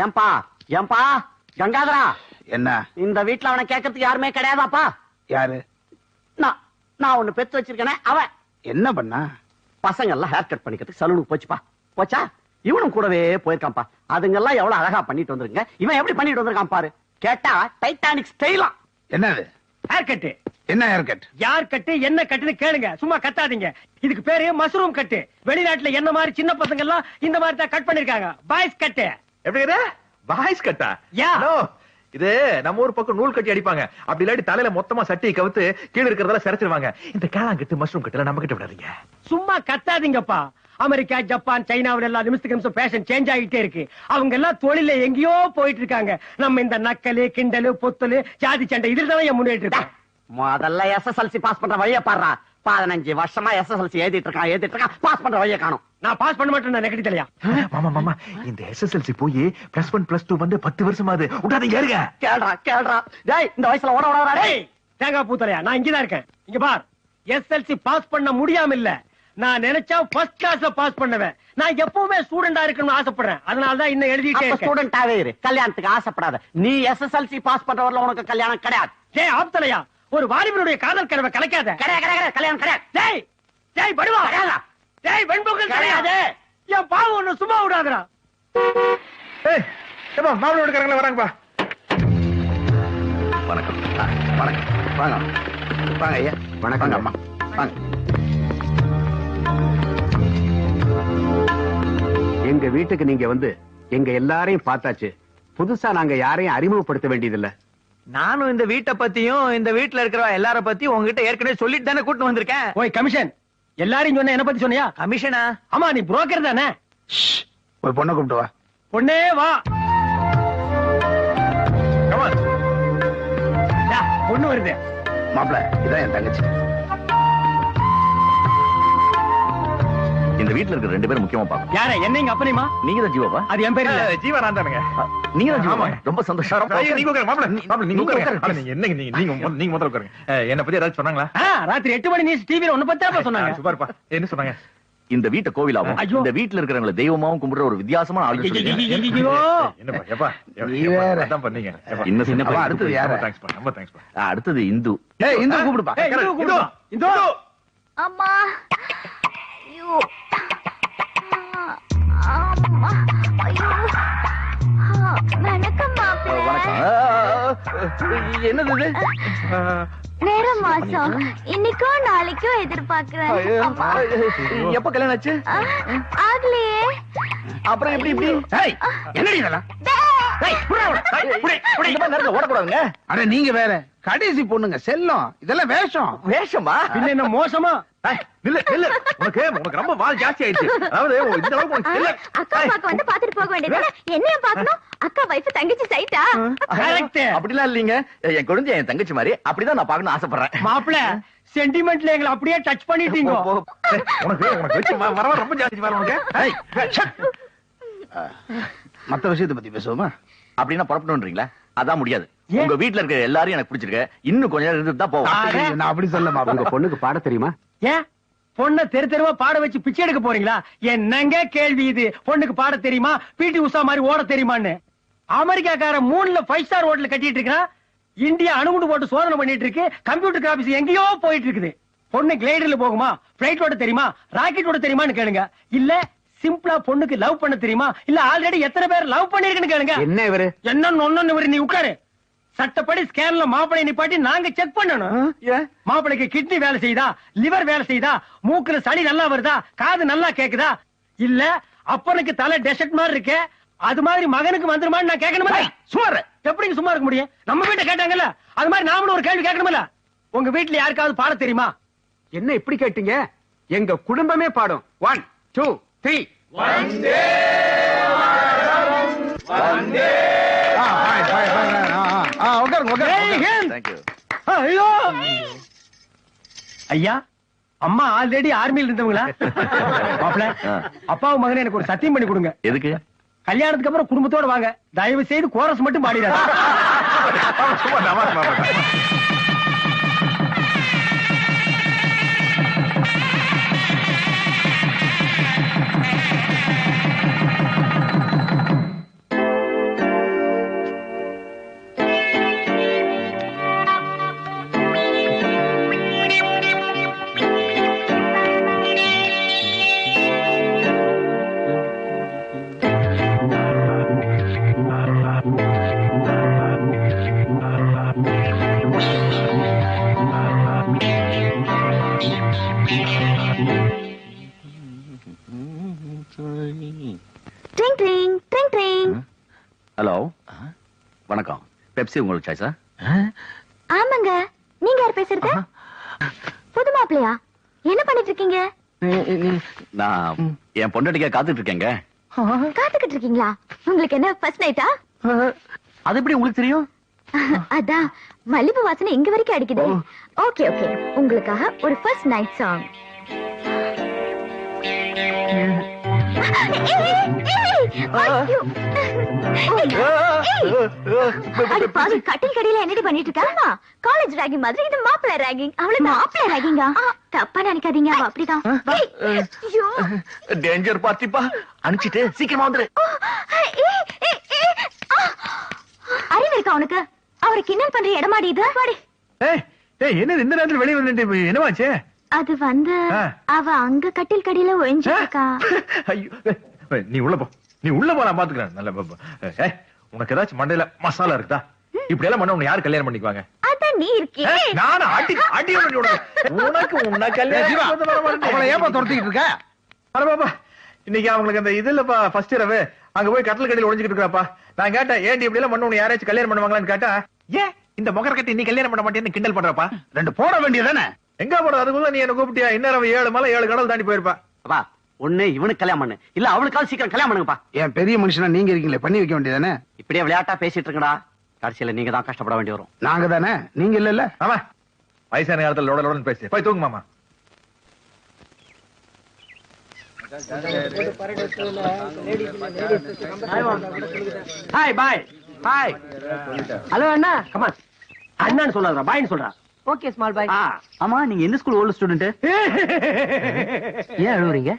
ஏன்பா ஏன்பா கங்காதரா, என்ன இந்த வீட்டுல அவனை கேட்கறதுக்கு யாருமே கிடையாதாப்பா? யாரு? நான் ஒண்ணு பெத்து வச்சிருக்கேனே அவன். என்ன பண்ணா? பசங்க எல்லாம் ஹேர் கட் பண்ணிக்கிறதுக்கு சலூனுக்கு போச்சுப்பா. போச்சா? இவனும் கூடவே போயிருக்கான்ப்பா. அதுங்கெல்லாம் எவ்வளவு அழகா பண்ணிட்டு வந்திருங்க. இவன் எப்படி பண்ணிட்டு வந்திருக்கான் பாரு. கேட்டா டைட்டானிக் ஸ்டைலா. என்னது ஹேர் கட்டு? என்ன ஹேர் கட்? யார் கட்டு என்ன கட்டுன்னு கேளுங்க, சும்மா கத்தாதீங்க. இதுக்கு பேரு மஷ்ரூம் கட்டு. வெளிநாட்டுல என்ன மாதிரி சின்ன பசங்க எல்லாம் இந்த மாதிரி தான் கட் பண்ணிருக்காங்க. பாய்ஸ் கட்டு. எப்படி பாய்ஸ் கட்டா? யா. இது நம்ம ஊர் பக்கம் நூல் கட்டி அடிப்பாங்க. அப்படி இல்லாட்டி தலையில மொத்தமா சட்டியை கவுத்து கீழே இருக்கிறதெல்லாம் சிரைச்சிருவாங்க. இந்த கேளாங்கட்டு மஷ்ரூம் கட்டுல நம்ம கிட்ட விடாதீங்க. சும்மா கத்தாதீங்கப்பா. அமெரிக்கா, ஜப்பான், சைனாவில எல்லாம் நிமிஷத்துக்கு நிமிஷம் ஃபேஷன் சேஞ்ச் ஆகிட்டே இருக்கு. அவங்க எல்லாம் தொழில எங்கேயோ போயிட்டு இருக்காங்க. நம்ம இந்த நக்கலு, கிண்டலு, பொத்தலு, ஜாதி சண்டை இதில் தான் முன்னேற்று இருக்கோம். முதல்ல SSLC பாஸ் பண்ற வழிய பாடுறா. 15 வருஷமா SSLC எழுதிட்டு இருக்கான். பாஸ் பண்ற வழிய காணும். நான் பாஸ் பண்ண மாட்டேன். நெகட்டி தலையா? மாமா மாமா, இந்த SSLC போய் +1 +2 வந்து 10 வருஷமாது. விட்டாதீங்க ஏறுங்க. கேள்றா டேய், இந்த வயசுல ஓட ஓட டேய். தேங்காய் பூத்தலையா? நான் இங்கதான் இருக்கேன். இங்க பார், SSLC பாஸ் பண்ண முடியாம இல்ல, நான் நினைச்சா ஃபர்ஸ்ட் கிளாஸ்ல பாஸ் பண்ணுவேன். நான் எப்பவுமே ஸ்டூடெண்டா இருக்கணும்னு ஆசைப்படுறேன். அதனால தான் இன்னும் எழுதிட்டே இருக்கேன். ஸ்டூடெண்டாவே இரு, கல்யாணத்துக்கு ஆசைப்படாத. நீ SSLC பாஸ் பண்றவர்ல உனக்கு கல்யாணம் கிடையாது. டேய் ஆப்தலையா, ஒரு வாலிபனுடைய காதல் கனவை கலைக்காத. கல்யாணம் கிடையாது. டேய் படுவா. டேய் வெண்பொங்கல் கிடையாது. என் பாவம் ஒண்ணு சும்மா விடாதடா. ஏய் ஏப்பா, மாப்பிள்ளை வீட்டுக்காரங்கள வராங்கப்பா. வணக்கம். வாங்க ஐயா. வணக்கம் அம்மா. வாங்க. எங்க வீட்டுக்கு நீங்க வந்து எங்க எல்லாரையும் பார்த்தாச்சு. புதுசா நாங்க யாரையும் அறிமுகப்படுத்த வேண்டியதில்லை. நானும் இந்த வீட்டை பத்தியும் இந்த வீட்டுல இருக்கிற எல்லார பத்தியும் உங்ககிட்ட ஏற்கனவே சொல்லிட்டு தானே கூட்டு வந்திருக்கேன். ஓய் கமிஷன், எல்லாரையும் சொன்ன என்ன பத்தி சொன்னியா? கமிஷனா? ஆமா, நீ புரோக்கர் தானே. ஒரு பொண்ணை கூப்பிட்டு வா. பொண்ணே வா. பொண்ணு வருது. மாப்பிள்ள, இதான் என் தங்கச்சி. இந்த வீட்டுல இருக்கிற 2 பேரும் முக்கியமா பாக்கணும். யார? என்ன? எங்க அப்பனையுமா? நீங்க தான் ஜீவாவா? அது என் பேர் இல்ல. ஜீவா நான் தானுங்க. நீங்க தான் ஜீவா? ரொம்ப சந்தோஷம். நீங்க உட்காருங்க மாப்பிள்ள. நீங்க உட்காருங்க. நீங்க முதல்ல உட்காருங்க. என்ன பத்தி ஏதாவது சொன்னாங்களா? ராத்திரி 8 மணி நியூஸ் டிவில ஒண்ணு பத்தி சொன்னாங்க. சூப்பர்ப்பா. என்ன சொன்னாங்க? இந்த வீட்டை கோவிலாவும் இந்த வீட்டுல இருக்கிறவங்களை தெய்வமாவும் கும்பிடுற ஒரு வித்தியாசமான ஆளு. என்னப்பா எப்பா அதான் பண்ணீங்க. இன்னும் சின்ன பையன். அடுத்தது யாரு? தேங்க்ஸ்ப்பா, ரொம்ப தேங்க்ஸ்ப்பா. அடுத்தது இந்து. இந்து கூப்பிடுப்பா. இந்து. அம்மா. ஐயோ. அம்மா. ஐயோ. வணக்கம் மாப்பிள்ளை. வணக்கம். என்னது இது? வேற மாசம் இன்னைக்கோ நாளைக்கோ எதிர்பார்க்கிறேன். எப்ப கல்யாணம் ஆச்சு? ஆகலையே. அப்புறம் எப்படி இப்படி? என்னடி இதெல்லாம்? ஓடக்கூடாதுங்க. அட நீங்க வேற, கடைசி பொண்ணுங்க செல்லம். இதெல்லாம் வேஷம். வேஷமா? பின்ன என்ன மோசமா? உனக்கு ரொம்ப வால் ஜாஸ்தி ஆயிடுச்சு. அதாவது இந்த அளவுக்கு அக்கா பாக்க வந்து பாத்துட்டு போக வேண்டியது. என்னைய பாக்கணும்? அக்கா வைஃப் தங்கச்சி சைட்டா? அப்படிலாம் இல்லீங்க. என் குழந்தை என் தங்கச்சி மாதிரி. அப்படிதான் நான் பாக்கணும் ஆசைப்படுறேன். மாப்பிள்ள, சென்டிமெண்ட்ல எங்களை அப்படியே டச் பண்ணிட்டீங்க. உனக்கு வச்சு வர ரொம்ப ஜாஸ்தி வர உனக்கு. மத்த விஷயத்தை பத்தி பேசுவோமா? அப்படின்னா புறப்பட்டுன்றீங்களா? அதான் முடியாது. உங்க வீட்டுல இருக்க எல்லாரையும் எனக்கு பிடிச்சிருக்கு. இன்னும் கொஞ்ச நேரம் இருந்துட்டு தான் போவோம். நான் அப்படி சொல்ல மாப்பிள்ள. உங்க பொண்ணுக்கு பாட தெரியுமா? ஏன் பொண்ணை தெரு தெருவா பாட வச்சு பிச்சை எடுக்க போறீங்களா? என்னங்க கேள்வி இது? பொண்ணுக்கு பாட தெரியுமா? பிடி உஷா மாதிரி ஓட தெரியுமான்னு? அமெரிக்காக்கார 3ல 5 ஸ்டார் ஹோட்டல் கட்டிட்டு இருக்கான். இந்தியா அணுகுண்டு போட்டு சோதனை பண்ணிட்டு இருக்கு. கம்ப்யூட்டர் கிராபிக்ஸ் எங்கேயோ போயிட்டு இருக்குது. பொண்ணு கிளைடர்ல போகுமா? பிளைட் ஓட தெரியுமா? ராக்கெட் ஓட தெரியுமான்னு கேளுங்க. இல்ல சிம்பிளா பொண்ணுக்கு லவ் பண்ண தெரியுமா? இல்ல ஆல்ரெடி எத்தனை பேர் லவ் பண்ணிருக்குன்னு கேளுங்க. என்ன இவரு? என்னன்னு இவரு? நீ உட்காரு. சட்டப்படி ஸ்கேன்ல மாப்பிளை நிப்பாட்டி நாங்க செக் பண்ணணும். மாப்பிளைக்கு கிட்னி வேலை செய்தா, லிவர் வேலை செய்தா, மூக்குல சளி நல்லா வருதா, காது நல்லா கேக்குதா, இல்ல அப்பனுக்கு தலை டெசர்ட் மாதிரி இருக்கு, அது மாதிரி மகனுக்கு வந்துருமான்னு நான் கேட்கணுமா? சுமார் எப்படிங்க சும்மா இருக்க முடியும்? நம்ம வீட்டை கேட்டாங்கல்ல, அது மாதிரி நாமளும் ஒரு கேள்வி கேட்கணும்ல. உங்க வீட்டுல யாருக்காவது பாட தெரியுமா? என்ன இப்படி கேட்டீங்க? எங்க குடும்பமே பாடும். 1 2 3. வந்தே வந்தே. ஐயோ ஐயா, அம்மா ஆல்ரெடி ஆர்மியில் இருந்தவங்களா? மாப்பிள்ள, அப்பாவும் மகனே எனக்கு ஒரு சத்தியம் பண்ணி கொடுங்க. எதுக்கு? கல்யாணத்துக்கு அப்புறம் குடும்பத்தோட வாங்க. தயவு செய்து கோரஸ் மட்டும் பாடிடாத. ட்ரிங் ட்ரிங் ட்ரிங் ட்ரிங். ஹலோ வணக்கம். பெப்சி உங்களுக்கு சாய்ஸா? ஆமாங்க, நீங்க யார் பேசுறது? புது மாப்பிளையா? என்ன பண்ணிட்டு இருக்கீங்க? நான் என் பொண்டாட்டிக்கா காத்துட்டு இருக்கேங்க. காத்துக்கிட்டு இருக்கீங்களா? உங்களுக்கு என்ன ஃபர்ஸ்ட் நைட்டா? அது எப்படி உங்களுக்கு தெரியும்? அதான் மல்லிப்பூ வாசனை இங்க வரைக்கும் அடிக்குது. ஓகே ஓகே, உங்களுக்காக ஒரு ஃபர்ஸ்ட் நைட் சாங். கட்டில் கடையில என்னடி பண்ணிட்டு இருக்காமா? காலேஜ் ராகிங் மாதிரி இது மாப்பிள்ளை ராகிங். அவளுக்கு மாப்பிள்ளை ராகிங்கா? தப்பா நினைக்காதீங்க, அவ அப்படிதான். டேஞ்சர் பார்ட்டிப்பா. அனுப்பிச்சிட்டு சீக்கிரமா வந்துரு. அறிவு இருக்கா உனக்கு? அவரை கிண்டல் பண்ற இடமாடி இது. வாடி. என்னது இந்த நேரத்துல வெளியே வந்துட்டு என்னவாச்சு? அது வந்து அவ அங்க கட்டில் கடையில ஒழிஞ்சிட்டு இருக்கா. ஐயோ நீ உள்ள போ, நீ உள்ள போ, நான் பாத்துக்கிறேன். நல்ல உனக்கு ஏதாச்சும் மண்டையில மசாலா இருக்குதா? இப்படி எல்லாம் பண்ண உன்னை யாரு கல்யாணம் பண்ணிக்குவாங்க? அதான் நீ இருக்கியே. நானும் அடி அடி உனக்கு உன்ன கல்யாணம் அவளை ஏப்பா துரத்திக்கிட்டு இருக்க? அட பாப்பா, இன்னைக்கு அவங்களுக்கு அந்த இது இல்லப்பா ஃபர்ஸ்ட் இரவு. அங்க போய் கட்டில் கடையில ஒளிஞ்சிட்டு இருக்காப்பா. நான் கேட்டேன், ஏன்டி இப்படி எல்லாம் பண்ண உன்னை யாராச்சும் கல்யாணம் பண்ணுவாங்களான்னு கேட்டா, ஏன் இந்த முகர கட்டி நீ கல்யாணம் பண்ண மாட்டேன்னு கிண்டல் பண்றப்பா. ரெண்டு போட வேண்டியதானே? எங்க போறது? அதுக்குள்ள நீ என்ன கூப்பிட்டியா? இன்னும் 7 மலை 7 கடல் தாண்டி போயிருப்பா. அப்பா ஒண்ணு இவனுக்கு கல்யாணம் பண்ணு, இல்ல அவளுக்காவது சீக்கிரம் கல்யாணம் பண்ணுங்கப்பா. என் பெரிய மனுஷனா நீங்க இருக்கீங்களே, பண்ணி வைக்க வேண்டியதானே? இப்படியே விளையாட்டா பேசிட்டு இருக்கடா, கடைசியில நீங்க தான் கஷ்டப்பட வேண்டி வரும். நாங்க தானே, நீங்க இல்ல. ஆமா, வயசான காலத்துல லோட லோடன்னு பேசி போய் தூங்கு மாமா. Hi bye. ஹாய் ஹலோ அண்ணா. கமான் அண்ணான்னு சொல்லாதடா, பாய்னு சொல்றா. Okay small boy. ஆமா, நீங்க எந்த ஸ்கூல் ஓல்ட் ஸ்டூடெண்ட்? ஏன் அழுவுறீங்க?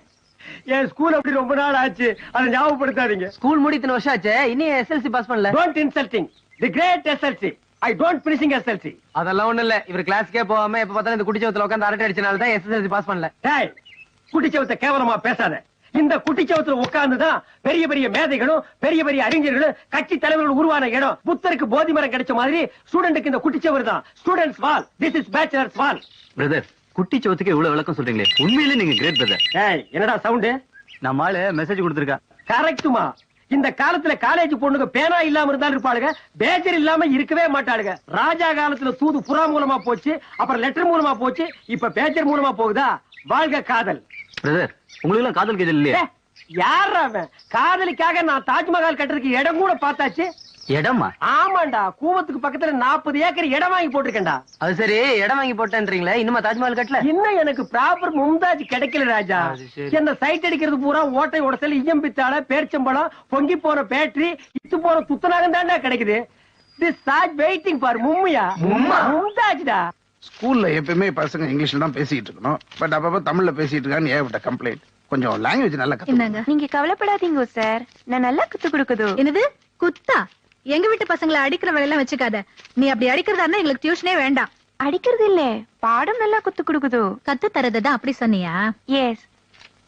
என் ஸ்கூல் அப்படி ரொம்ப நாள் ஆச்சு, அதை ஞாபகப்படுத்தாதீங்க. ஸ்கூல் முடி இத்தனை வருஷம் ஆச்சு, இன்னும் எஸ்எல்சி பாஸ் பண்ணல. Don't insulting the great SSLC. I don't finishing SSLC. அதெல்லாம் ஒண்ணு இல்ல, இவர் கிளாஸ்க்கே போகாம எப்ப பார்த்தாலும் இந்த குட்டிச்சவத்துல உட்கார்ந்து அரட்டை அடிச்சனால தான் எஸ்எஸ்எல்சி பாஸ் பண்ணல. டேய், குட்டிச்சவத்தை கேவலமா பேசாத. இந்த குட்டிச்சவத்துல உட்கார்ந்துதான் பெரிய பெரிய மேதைகளும் பெரிய பெரிய அறிஞர்களும் கட்சி தலைவர்கள் உருவான இடம். புத்தருக்கு போதி மரம் கிடைச்ச மாதிரி ஸ்டூடெண்ட்க்கு இந்த குட்டிச்சவர் தான் students wall. This is bachelors wall. Brother, குட்டி சோத்துக்கு இவ்வளவு விளக்கம் சொல்றீங்களே, உண்மையிலே நீங்க கிரேட் பிரதர். டேய், என்னடா சவுண்ட்? நம்ம ஆளு மெசேஜ் கொடுத்திருக்கா. கரெக்ட்டுமா? இந்த காலத்துல காலேஜ் பொண்ணுங்க பேனா இல்லாம இருந்தாலும் இருப்பாளுங்க, பேஜர் இல்லாம இருக்கவே மாட்டாளுங்க. ராஜா காலத்துல தூது புறா மூலமா போச்சு, அப்புறம் லெட்டர் மூலமா போச்சு, இப்ப பேஜர் மூலமா போகுதா? வாழ்க காதல். பிரதர், உங்களுக்கு எல்லாம் காதல் கேதல் இல்லையா? யாரா அவன்? காதலிக்காக நான் தாஜ்மஹால் கட்டுறதுக்கு இடம் கூட பார்த்தாச்சு. இடமா? ஆமாண்டா, கூவத்துக்கு பக்கத்துல 40 ஏக்கர் இடம் வாங்கி போட்டிருக்கேன்டா. அது சரி, இடம் வாங்கி போட்டேன்றீங்களே, இன்னுமா தாஜ்மஹால் கட்டல? இன்னும் எனக்கு ப்ராப்பர் மும்தாஜ் கிடைக்கல ராஜா. என்ன சைட் அடிக்கிறது பூரா ஓட்டை உடசல், ஈயம் பித்தாள, பேர்ச்சம்பழம், பொங்கி போன பேட்டரி, இத்து போன துத்தநாகம் தான்டா கிடைக்குது. திஸ் சாஜ் வெயிட்டிங் ஃபார் மும்மியா. மும்தாஜ்டா. ஸ்கூல்ல எப்பவுமே பசங்க இங்கிலீஷ்ல தான் பேசிட்டு இருக்கணும், பட் அப்பப்ப தமிழ்ல பேசிட்டு இருக்கான்னு ஏகப்பட்ட கம்ப்ளைண்ட். கொஞ்சம் லாங்குவேஜ் நல்லா கத்துக்கங்க. நீங்க கவலைப்படாதீங்க சார், நான் நல்லா குத்து கொடுக்குது. என்னது குத்தா? எங்க வீட்டு பசங்களை அடிக்கிற வேலையெல்லாம் வச்சுக்காத. நீ அப்படி அடிக்கிறதா இருந்தா எங்களுக்கு டியூஷனே வேண்டாம். அடிக்கிறது இல்ல, பாடம் நல்லா குத்து கொடுக்குது. கத்து தரதான் அப்படி சொன்னியா? Yes,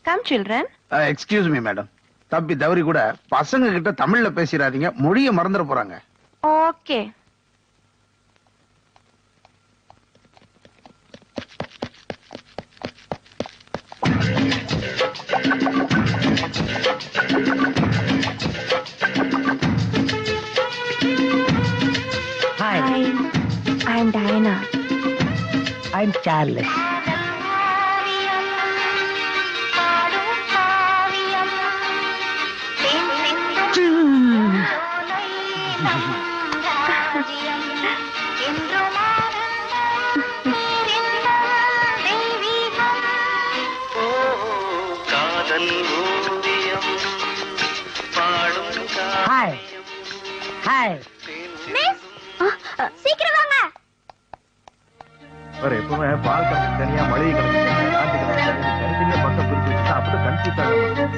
come children. Excuse me madam, தப்பி தவறி கூட பசங்க கிட்ட தமிழ்ல பேசிடாதீங்க, மொழியை மறந்துட போறாங்க. Okay. Hi, I am Diana. I'm Charles. Hi. Hi. Miss, சீக்கிரம் வாங்க. வேற எப்பவுமே பால் கணக்கு தனியா, மளிகை கணக்கு தனியா, நாட்டு கணக்கு தனியா, தனித்தனியா பக்கம் பிரிச்சு வச்சுட்டா அப்படி கன்ஃபியூஸ் ஆகும்.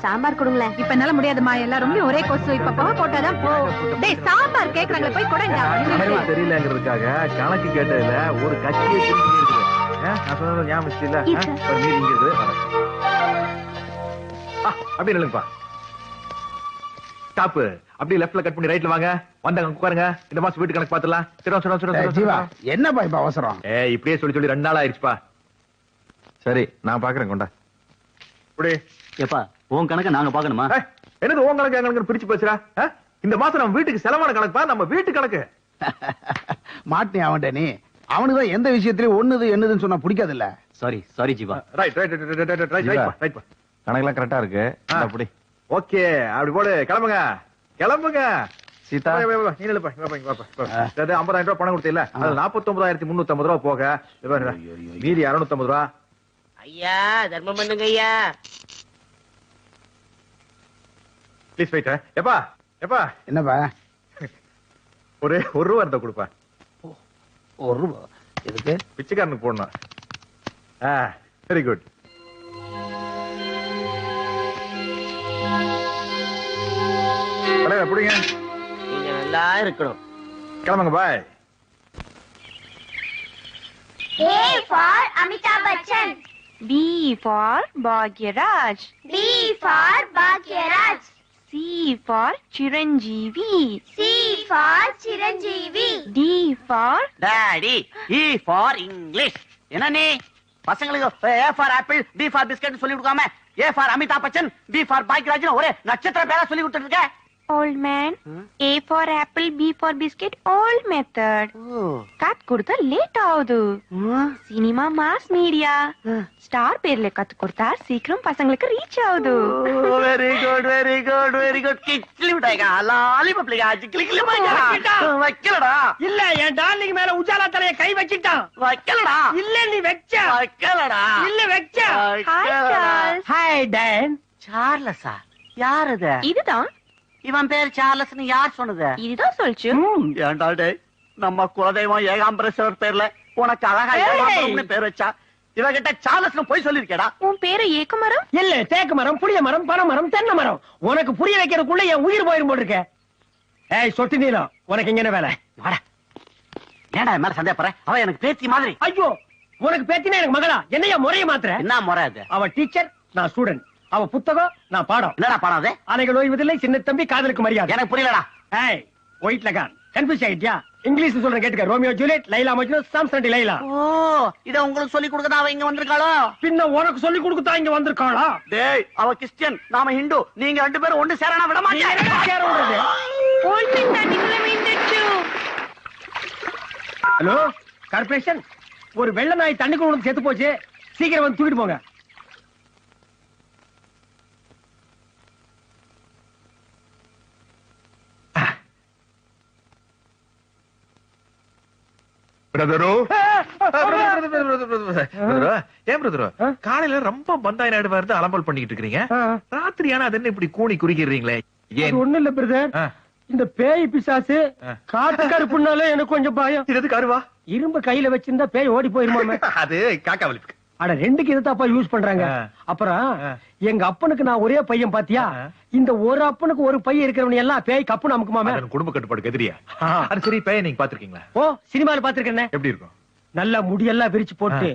சாம்பார் கொடுங்களேன். இப்ப என்னால முடியாதுமா, எல்லாரும் ஒரே கொசு. இப்ப பவ போட்டாதான் போ. டேய், சாம்பார் கேக்குறாங்களே, போய் கொடண்டா. தெரியலங்கிறதுக்காக கணக்கு கேட்டதுல ஒரு கட்சியை இருக்குது. நான் சொன்னது ஞாபகம் இல்ல. ஒரு மீறி இங்க இருக்குது. அப்படி இல்லைங்கப்பா. ஸ்டாப். அப்படியே லெஃப்ட்ல கட் பண்ணி ரைட்ல வாங்க. வந்தாங்க உட்காருங்க. இந்த மாசம் வீட்டு கணக்கு பாத்துலாம். ஜீவா என்னப்பா இப்ப அவசரம்? இப்படியே சொல்லி 2 நாள் ஆயிருச்சுப்பா. சரி நான் பாக்குறேன். கொண்டா இப்படி. ஏப்பா உன் கணக்க நாங்க பாக்கணுமா? என்னது உன் கணக்கு எங்களுக்கு பிரிச்சு பேசுறா? இந்த மாசம் நம்ம வீட்டுக்கு செலவான கணக்குப்பா, நம்ம வீட்டு கணக்கு. மாட்டினி அவன்ட நீ. அவனுக்கு தான் எந்த விஷயத்திலயும் ஒண்ணுது என்னதுன்னு சொன்னா பிடிக்காது இல்ல. சாரி ஜீவா. ரைட் கணக்கெல்லாம் கரெக்டா இருக்கு. அப்படி ஓகே, அப்படி போடு. கிளம்புங்க கிளம்புங்க. சீதா நீ இல்லப்பா. 50,000 ரூபாய் பணம் கொடுத்தீல்ல, அது 49,350 ரூபாய் போக மீதி 650 ரூபாய். ஐயா தர்மம் பண்ணுங்க ஐயா. Please wait. எப்பா எப்பா என்னப்பா? ஒரு ரூபா இருந்தா கொடுப்பா. 1 ரூபா எதுக்கு? பிச்சைக்காரனுக்கு போடணும். Very good. புடிங்க. நீங்க நல்லா இருக்கணும். கிளம்புங்க. பாய். A for Amitabh Bachchan. B for Bhagyaraj. B for Bhagyaraj. C for Chiranjeevi. C for Chiranjeevi. D for daddy. E for English. என்ன நீ பசங்களுக்கு A for apple, B for biscuit சொல்லி கொடுக்காம A for Amitabh Bachchan, B for Bhagyaraj ஒரே நட்சத்திர பேரா சொல்லி கொடுத்துட்டு இருக்க? old man. A for apple, B for biscuit, old method. கத் கொடுத்தா லேட் ஆகுது. சினிமா மாஸ் மீடியா ஸ்டார் பேர்ல கத்து கொடுத்தா சீக்கிரம் பசங்களுக்கு ரீச் ஆகுது. Very good very good very good. கிச்லி விட்டாய்க்கா லாலிபப்லிகா கிளி கிளி வைக்கலடா. இல்ல என் டார்லிங் மேல உஜாலா தலைய கை வச்சிட்டான். வைக்கலடா. இல்ல நீ வெச்ச. வைக்கலடா. இல்ல வெச்ச. Hi Charles. Hi Don. சார்லஸா? யார் அது? இதுதான் இவன் பேர் சார்லஸ்னு யார் சொன்னது? இதுதான் சொல்லுச்சு. ஏன்டா டேய், நம்ம குலதெய்வம் ஏகாம்பரேஸ்வரர் பேர்ல உனக்கு அழகா ஏகாம்பரம்னு பேர் வச்சா இவகிட்ட சார்லஸ்னு போய் சொல்லிருக்கேடா. உன் பேரு ஏக்கமரம் இல்ல தேக்கு மரம், புளிய மரம், பனை மரம், தென்னை மரம். உனக்கு புரிய வைக்கிறதுக்குள்ள என் உயிர் போயிரும் போட்டு இருக்க. ஏய் சொட்டு நீலம், உனக்கு இங்க என்ன வேலை? வாடா. ஏன்டா என் மேல சந்தேகப்படுற? அவ எனக்கு பேத்தி மாதிரி. ஐயோ உனக்கு பேத்தினா எனக்கு மகளா? என்னையா முறைய மாத்திர? என்ன முறை அது? அவ டீச்சர், நான் ஸ்டூடெண்ட். அவ புத்தகம், நான் பாடம். என்னடா பாடம் அது? அலைகள் ஓய்வதில்லை, சின்ன தம்பி, காதலுக்கு மரியாதை. எனக்கு புரியலடா. ஏய் ஒயிட் லகான் கன்ஃபியூஸ் ஆயிட்டியா? இங்கிலீஷ் சொல்றேன் கேட்டுக்க. Romeo Juliet, Laila Majnu, Samson Laila. ஓ இத உங்களுக்கு சொல்லி கொடுக்கதா அவ இங்க வந்திருக்காளோ? பின்ன உனக்கு சொல்லி கொடுக்கதா இங்க வந்திருக்காளா? டேய் அவ கிறிஸ்டியன், நாம ஹிந்து. நீங்க 2 பேரும் ஒண்ணு சேரனா விட மாட்டீங்க. ஹலோ கார்பரேஷன், ஒரு வெள்ள நாய் தண்ணிக்குள்ள வந்து செத்து போச்சு. சீக்கிரம் வந்து தூக்கிட்டு போங்க. பிரதரோ ஏன் பிரதரோ காலையில ரொம்ப பந்தாய் நாடு வருது அலம்பல் பண்ணிட்டு இருக்கீங்க. ராத்திரி ஆனா அது என்ன இப்படி கூணி குறிக்கிறீங்களே? ஒண்ணு இல்ல பிரதர், இந்த பேய் பிசாசு காட்டு கருப்புனாலே எனக்கு கொஞ்சம் பயம். இது கருவா? இரும்பு கையில வச்சிருந்தா பேய் ஓடி போயிருமாமே. அது காக்கா வலிப்பு. அட ரெண்டுக்கு இதுதாப்பா யூஸ் பண்றாங்க. அப்புறம் எங்க அப்பனுக்கு நான் ஒரே பையன் பாத்தியா, இந்த ஒரு அப்பனுக்கு ஒரு பையன் இருக்கிறவன் எல்லாம் பேய் கப்பு நமக்கு மாமே. குடும்ப கட்டுப்பாடு எதிரியா? அது சரி, பேய் நீங்க பாத்துருக்கீங்களா? ஓ சினிமால பாத்துருக்கேன். எப்படி இருக்கும்? நல்லா முடியெல்லாம் விரிச்சு போட்டு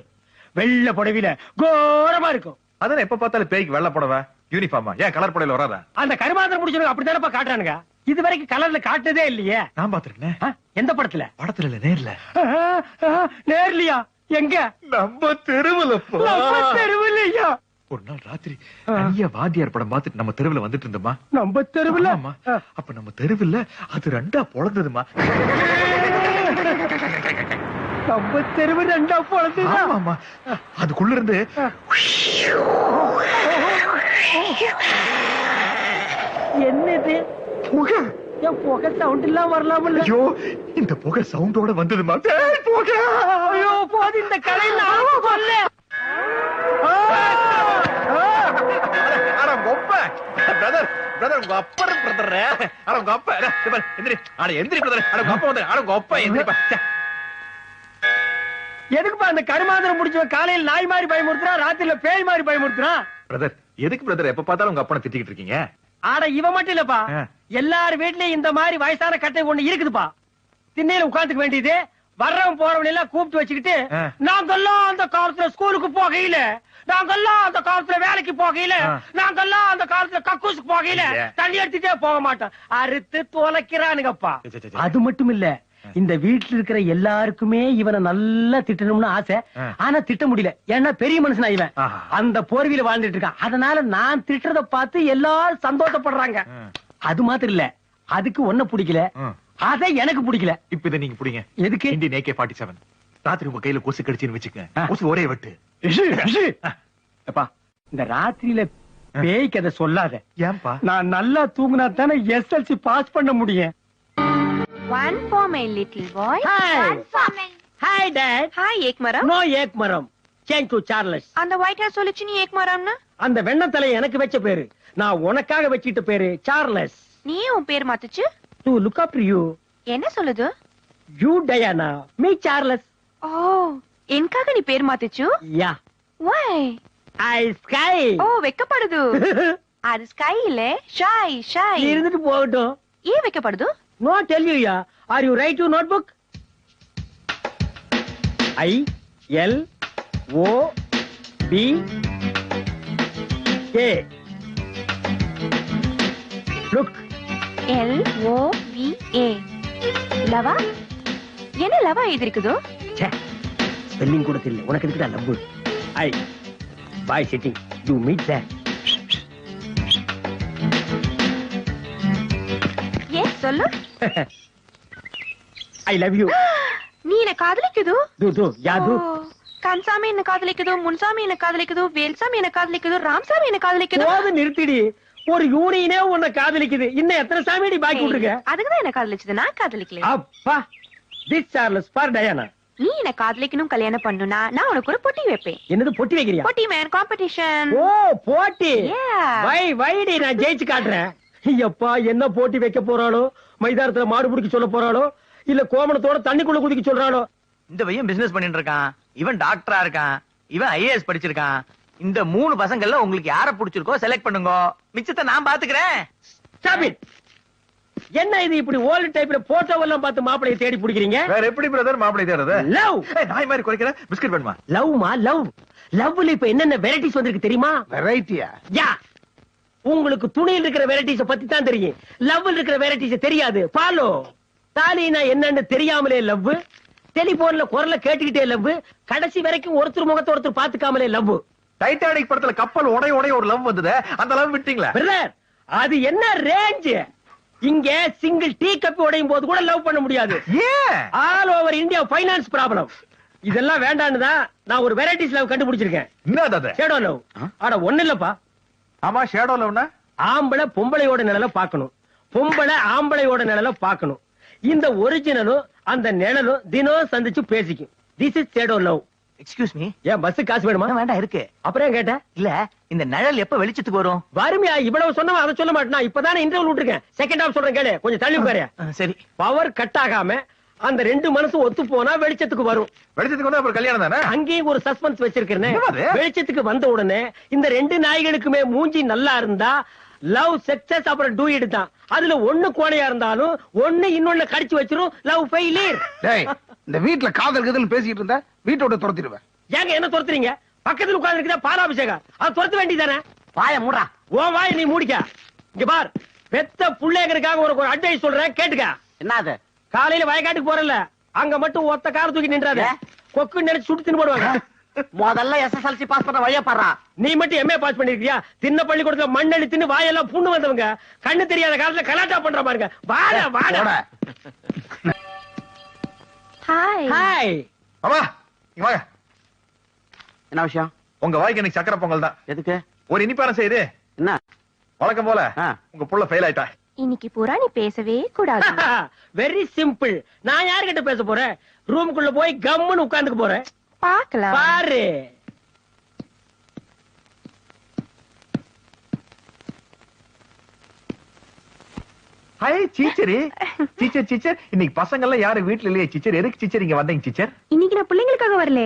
வெள்ள புடவையில கோரமா இருக்கும். அதான் எப்ப பார்த்தாலும் பேய்க்கு வெள்ள புடவை யூனிஃபார்மா? ஏன் கலர் புடவையில வராதா? அந்த கருமாந்திரம் முடிச்சவங்க அப்படித்தானப்பா காட்டுறானுங்க. இது வரைக்கும் கலர்ல காட்டுனதே இல்லையே. நான் பாத்துருக்கேன். எந்த படத்துல? படத்துல இல்ல, நேர்ல. நேர்லயா? எங்க? நம்ம தெருவுல. தெருவுலையா? ஒரு நாள் ராத்திரி நிறைய வாத்தியார் படம் பார்த்துட்டு நம்ம தெருவுல வந்துட்டு இருந்தோமா. நம்ம தெருவுல? அப்ப நம்ம தெருவுல அது 2ஆ பொளந்ததுமா. நம்ம தெருவு 2ஆ பொளந்ததா? ஆமா, அதுக்குள்ள இருந்து என்னது புகை? என் புகை சவுண்ட் எல்லாம் வரலாமல்ல? ஐயோ இந்த புகை சவுண்டோட வந்ததுமா. புகை! ஐயோ போது இந்த கடையில சொல்ல. பிரதர் பிரதர் உங்க அப்பா பிரதர். அட உங்க அப்பா எந்திரி. அட எந்திரி பிரதர். அட உங்க அப்பா வந்து. அட உங்க அப்பா எந்திரிப்பா. எதுக்குப்பா அந்த கருமாந்திரம் முடிச்சவன் காலையில் நாய் மாதிரி பயமுறுத்துறா, ராத்திரில பேய் மாதிரி பயமுறுத்துறா? பிரதர் எதுக்கு பிரதர் எப்ப பார்த்தாலும் உங்க அப்பனை திட்டிக்கிட்டு இருக்கீங்க? ஆட இவ மட்டும் இல்லப்பா, எல்லார் வீட்லயும் இந்த மாதிரி வயசான கட்டை ஒண்ணு இருக்குதுப்பா. திண்ணையில உட்கார்ந்துக்க வேண்டியது, வர்றவன் போறவன் எல்லாம் கூப்பிட்டு வச்சுக்கிட்டு நாங்கெல்லாம் அந்த காலத்துல ஸ்கூலுக்கு போகையில, நாங்கெல்லாம் அந்த காலத்துல வேலைக்கு போகையில, நாங்கெல்லாம் அந்த காலத்துல கக்கூசுக்கு போகையில தண்ணி எடுத்துட்டே போக மாட்டோம். அறுத்து தொலைக்கிறானுங்கப்பா. அது மட்டும் இல்ல, இந்த வீட்டுல இருக்கிற எல்லாருக்குமே இவனை நல்லா திட்டணும்னு ஆசை. ஆனா திட்ட முடியல, ஏன்னா பெரிய மனுஷனா இவன் அந்த போர்வியில வாழ்ந்துட்டு இருக்கான். அதனால நான் திட்டுறத பார்த்து எல்லாரும் சந்தோஷப்படுறாங்க. அது மாத்திரம் இல்ல, அதுக்கு ஒன்ன பிடிக்கல, அத எனக்கு பிடிக்கல. இப்ப இதை நீங்க பிடிங்க. எதுக்கு? இந்தியன் AK-47 ராத்திரி உங்க கையில கொசு கடிச்சுன்னு வச்சுக்க, கொசு ஒரே வெட்டு. அப்பா, இந்த ராத்திரியில பேய் கதை சொல்லாத. ஏன்பா? நான் நல்லா தூங்குனா தானே SLC பாஸ் பண்ண முடியும். One for my little boy. Hi dad. Hi ek maram. No ek maram. Change to Charles. அந்த white hair சொல்லுச்சு நீ ek maramனா? அந்த வெண்ணத்தலை எனக்கு வச்ச பேரு, நான் உனக்காக வச்சிட்ட பேரு சார்லஸ். நீ உன் பேர் மாத்துச்சு? To look up to you. என்ன சொல்லுது? You Diana, me Charles. ஓ, எனக்காக நீ பேர் மாத்துச்சு? Yeah. Why? I sky. ஓ, வெக்கப்படுது. அது ஸ்கை இல்ல, ஷை ஷை. இருந்துட்டு போகட்டும். ஏன் வெக்கப்படுது? No tell you ya. Are you write your notebook? I L O B A. Look. LOVA. லவா? என்ன லவா எழுதிருக்குதோ? ச்சே, ஸ்பெல்லிங் கூட தெரியல. உனக்கு எதுக்குடா love? I by sitting you meet there. ஏன் சொல்லு? I love you. நீ என்ன காதலிக்குது? து யாது? கன்சாமி என்ன காதலிக்குது, முன்சாமி என்ன காதலிக்குது, வேல்சாமி என்ன காதலிக்குது, ராம்சாமி என்ன காதலிக்குது. போது நிறுத்திடி. ஒரு யூனியனே உன்னை காதலிக்குது, இன்னும் எத்தனை சாமியடி பாக்கி விட்டுருக்க? அதுக்குதான் என்ன காதலிச்சது, நான் காதலிக்கல. அப்பா, திஸ் சார்லஸ் ஃபார் டயானா. நீ என்ன காதலிக்கணும், கல்யாணம் பண்ணணும்னா நான் உனக்கு ஒரு பொட்டி வைப்பேன். என்னது பொட்டி வைக்கிறியா? பொட்டி மேன் காம்படிஷன். ஓ போட்டி. வைடி நான் ஜெயிச்சு காட்டுறேன். ஐயப்பா, என்ன போட்டி வைக்க போறாளோ? மைதானத்துல மாடு பிடிக்க சொல்ல போறாளோ, இல்ல கோமணத்தோட தண்ணிக்குள்ள குதிக்க சொல்றாளோ? இந்த பையன் பிசினஸ் பண்ணிட்டு இருக்கான், இவன் டாக்டரா இருக்கான், இவன் IAS படிச்சிருக்கான். இந்த 3 பசங்கள்ல உங்களுக்கு யார பிடிச்சிருக்கோ செலக்ட் பண்ணுங்க, மிச்சத்தை நான் பாத்துக்கிறேன். Stop it. என்ன இது இப்படி ஓல்ட் டைப்ல போட்டோ எல்லாம் பார்த்து மாப்பிளைய தேடி பிடிக்கிறீங்க? வேற எப்படி பிரதர் மாப்பிளை தேடுறது? லவ். நாய் மாதிரி குறைக்கிற பிஸ்கட் வேணுமா? லவ்மா லவ். லவ்ல இப்ப என்னென்ன வெரைட்டிஸ் வந்திருக்கு தெரியுமா? வெரைட்டியா? யா, உங்களுக்கு துணியில் இருக்கிற வெரைட்டிஸ பத்தி தான் தெரியும், லவ்ல இருக்கிற வெரைட்டிஸ் தெரியாது. ஃபாலோ. தாலினா என்னன்னு தெரியாமலே லவ், டெலிபோன்ல குரல கேட்டுக்கிட்டே லவ், கடைசி வரைக்கும் ஒருத்தர் முகத்தை ஒருத்தர் பாத்துக்காமலே லவ். டைட்டானிக் படத்துல கப்பல் உடைய ஒரு லவ் வந்தது, அந்த லவ் விட்டீங்களா? பிரதர், அது என்ன ரேஞ்ச்? இங்க சிங்கிள் டீ கப் உடையும் போது கூட லவ் பண்ண முடியாது. ஏன்? All over India finance problem. இதெல்லாம் வேண்டான்னு தான் நான் ஒரு வெரைட்டிஸ் லவ் கண்டுபிடிச்சிருக்கேன். என்னது அது? Shadow love. அட ஒண்ணு இல்லப்பா. ஆமா, ஷேடோ லவ்னா ஆம்பளை பொம்பளையோட நிழல பாக்கணும், பொம்பளை ஆம்பளையோட நிழல பாக்கணும். இந்த ஒரிஜினலும் அந்த நிழலும் தினம் சந்திச்சு பேசிக்கும். This is shadow love. Excuse me, ஏன் பஸ் காசு வேணுமா? வேண்டாம் இருக்கு. அப்புறம் ஏன் கேட்ட? இல்ல, இந்த நிழல் எப்ப வெளிச்சத்துக்கு வரும்? வறுமையா இவ்வளவு சொன்னவன் அதை சொல்ல மாட்டேனா? இப்பதானே இன்டர்வியூ விட்டுருக்கேன். செகண்ட் ஹாஃப் சொல்றேன் கேளு, கொஞ்சம் தள்ளி உட்காரு. சரி. பவர் கட் ஆகாம அந்த 2 மனசு ஒத்து போனா வெளிச்சத்துக்கு வரும். வெளிச்சத்துக்கு வந்து அப்புறம் கல்யாணம் தானே? அங்கேயும் ஒரு சஸ்பென்ஸ் வச்சிருக்கேன். என்னது? வெளிச்சத்துக்கு வந்த உடனே இந்த 2 நாய்களுக்குமே மூஞ்சி நல்லா இருந்தா லவ் சக்சஸ், அப்புறம் டூ இட் தான். அதுல ஒண்ணு கோணையா இருந்தாலும் ஒண்ணு இன்னொன்னு கடிச்சு வச்சிரும், லவ் ஃபெயிலியர். டேய், இந்த வீட்ல காதல் கதல் பேசிட்டு இருந்தா வீட்டோட துரத்திடுவேன். ஏங்க என்ன துரத்துறீங்க? பக்கத்துல உட்கார்ந்து இருக்குதா பாலாபிஷேகம், அது துரத்த வேண்டியதானே? வாய மூடா. ஓ வாய் நீ மூடிக்க. இங்க பார், பெத்த புள்ளைகளுக்காக உனக்கு ஒரு அட்வைஸ் சொல்றேன், கேட்டுக்க. என்னது? காலையில வயக்காட்டுக்கு போறல, அங்க மட்டும் ஒத்த கார தூக்கி நின்றாத, கொக்கு நினைச்சு சுட்டு தின்னு போடுவாங்க. முதல்ல SSLC பாஸ் பண்ண வழியா பாடுறா. நீ மட்டும் MA பாஸ் பண்ணிருக்கியா? தின்ன பள்ளிக்கூடத்துல மண்ணெண்ணி தின்னு வாயெல்லாம் புண்ணு வந்தவங்க, கண்ணு தெரியாத காலத்துல கலாட்டா பண்ற பாருங்க. வாடா வாடா. ஹாய். ஹாய். ஆமா, இங்க வாங்க. என்ன விஷயம்? உங்க வாய்க்கு இன்னைக்கு சக்கரை பொங்கல் தான். எதுக்கு? ஒரு இனிப்பாரம் செய்து. என்ன? வழக்கம் போல உங்க புள்ள ஃபெயில் ஆயிட்டா. இன்னைக்கு பூரா நீ பேசவே கூடாது. Very simple. நான் யார்கிட்ட பேச போறேன்? ரூமுக்குள்ள போய் கம்முன்னு உட்கார்ந்துக்க போறேன். பாக்கலாம். பாரு. Hi teacher. டீச்சர் இன்னைக்கு பசங்க எல்லாம் யாரும் வீட்ல இல்லையே டீச்சர்? எதுக்கு டீச்சர் இங்க வந்தீங்க டீச்சர்? இன்னைக்கு நான் பிள்ளைங்களுக்காக வரல,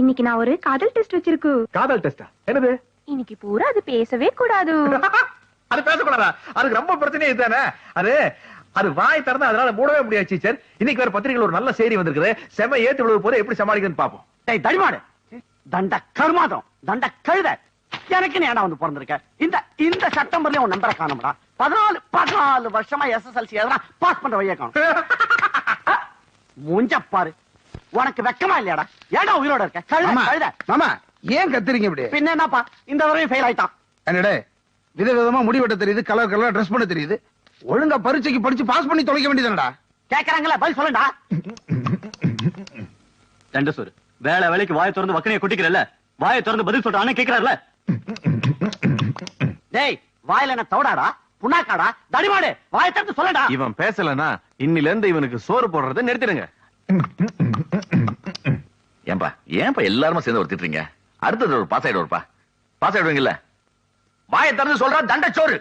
இன்னைக்கு நான் ஒரு காதல் டெஸ்ட் வச்சிருக்கு. காதல் டெஸ்டா? என்னது? இன்னைக்கு பூரா அது பேசவே கூடாது. அது பேசக்கூடாதா? அதுக்கு ரொம்ப பிரச்சனை இதுதானே. அது அது வாய் திறந்தா அதனால மூடவே முடியாது டீச்சர். இன்னைக்கு வேற பத்திரிகையில் ஒரு நல்ல செய்தி வந்திருக்குது. செம ஏத்து விழுவு போது எப்படி சமாளிக்கிறதுன்னு பாப்போம். டேய் தடிமாடு, தண்ட கருமாதம், தண்ட கழுத, எனக்கு நீ ஏன்டா வந்து பிறந்திருக்க? இந்த இந்த செப்டம்பர்லயே உன் நம்பரை காணும்டா. 14 வருஷமா SSLC எதனா பாஸ் பண்ற வழியை காணும். மூஞ்ச பாரு, உனக்கு வெக்கமா இல்லையாடா? ஏன்டா உயிரோட இருக்க? கழுத கழுத. மாமா ஏன் கத்துறீங்க இப்படி? பின்ன என்னப்பா, இந்த தடவையும் ஃபெயில் ஆயிட்டான். என்னடே விதவிதமா முடி வெட்ட தெரியுது, கலர் கலரா ட்ரெஸ் பண்ண தெரியுது, ஒழுங்கா பரீட்சைக்கு படிச்சு பாஸ் பண்ணி தொலைக்க வேண்டியதுடா. கேக்குறாங்களா, பதில் சொல்லுடா. ரெண்டு சோறு வேலை வேலைக்கு வாயை திறந்து வக்கனையை கொட்டிக்கிறல்ல, வாயை திறந்து பதில் சொல்றானே கேக்குறாருல. டேய் வாயில என்ன தவடாடா, புண்ணாக்காடா, தடிமாடு, வாயை திறந்து சொல்லடா. இவன் பேசலனா இன்னில இருந்து இவனுக்கு சோறு போடுறதை நிறுத்திடுங்க. ஏன்பா ஏன்பா எல்லாரும் சேர்ந்து ஒரு திட்டுறீங்க? அடுத்தது ஒரு பாஸ் ஆயிடுவாருப்பா. பாஸ் ஆயிடுவீங்கல்ல? வாயை திறந்து சொல்றா தண்டச்சோறு.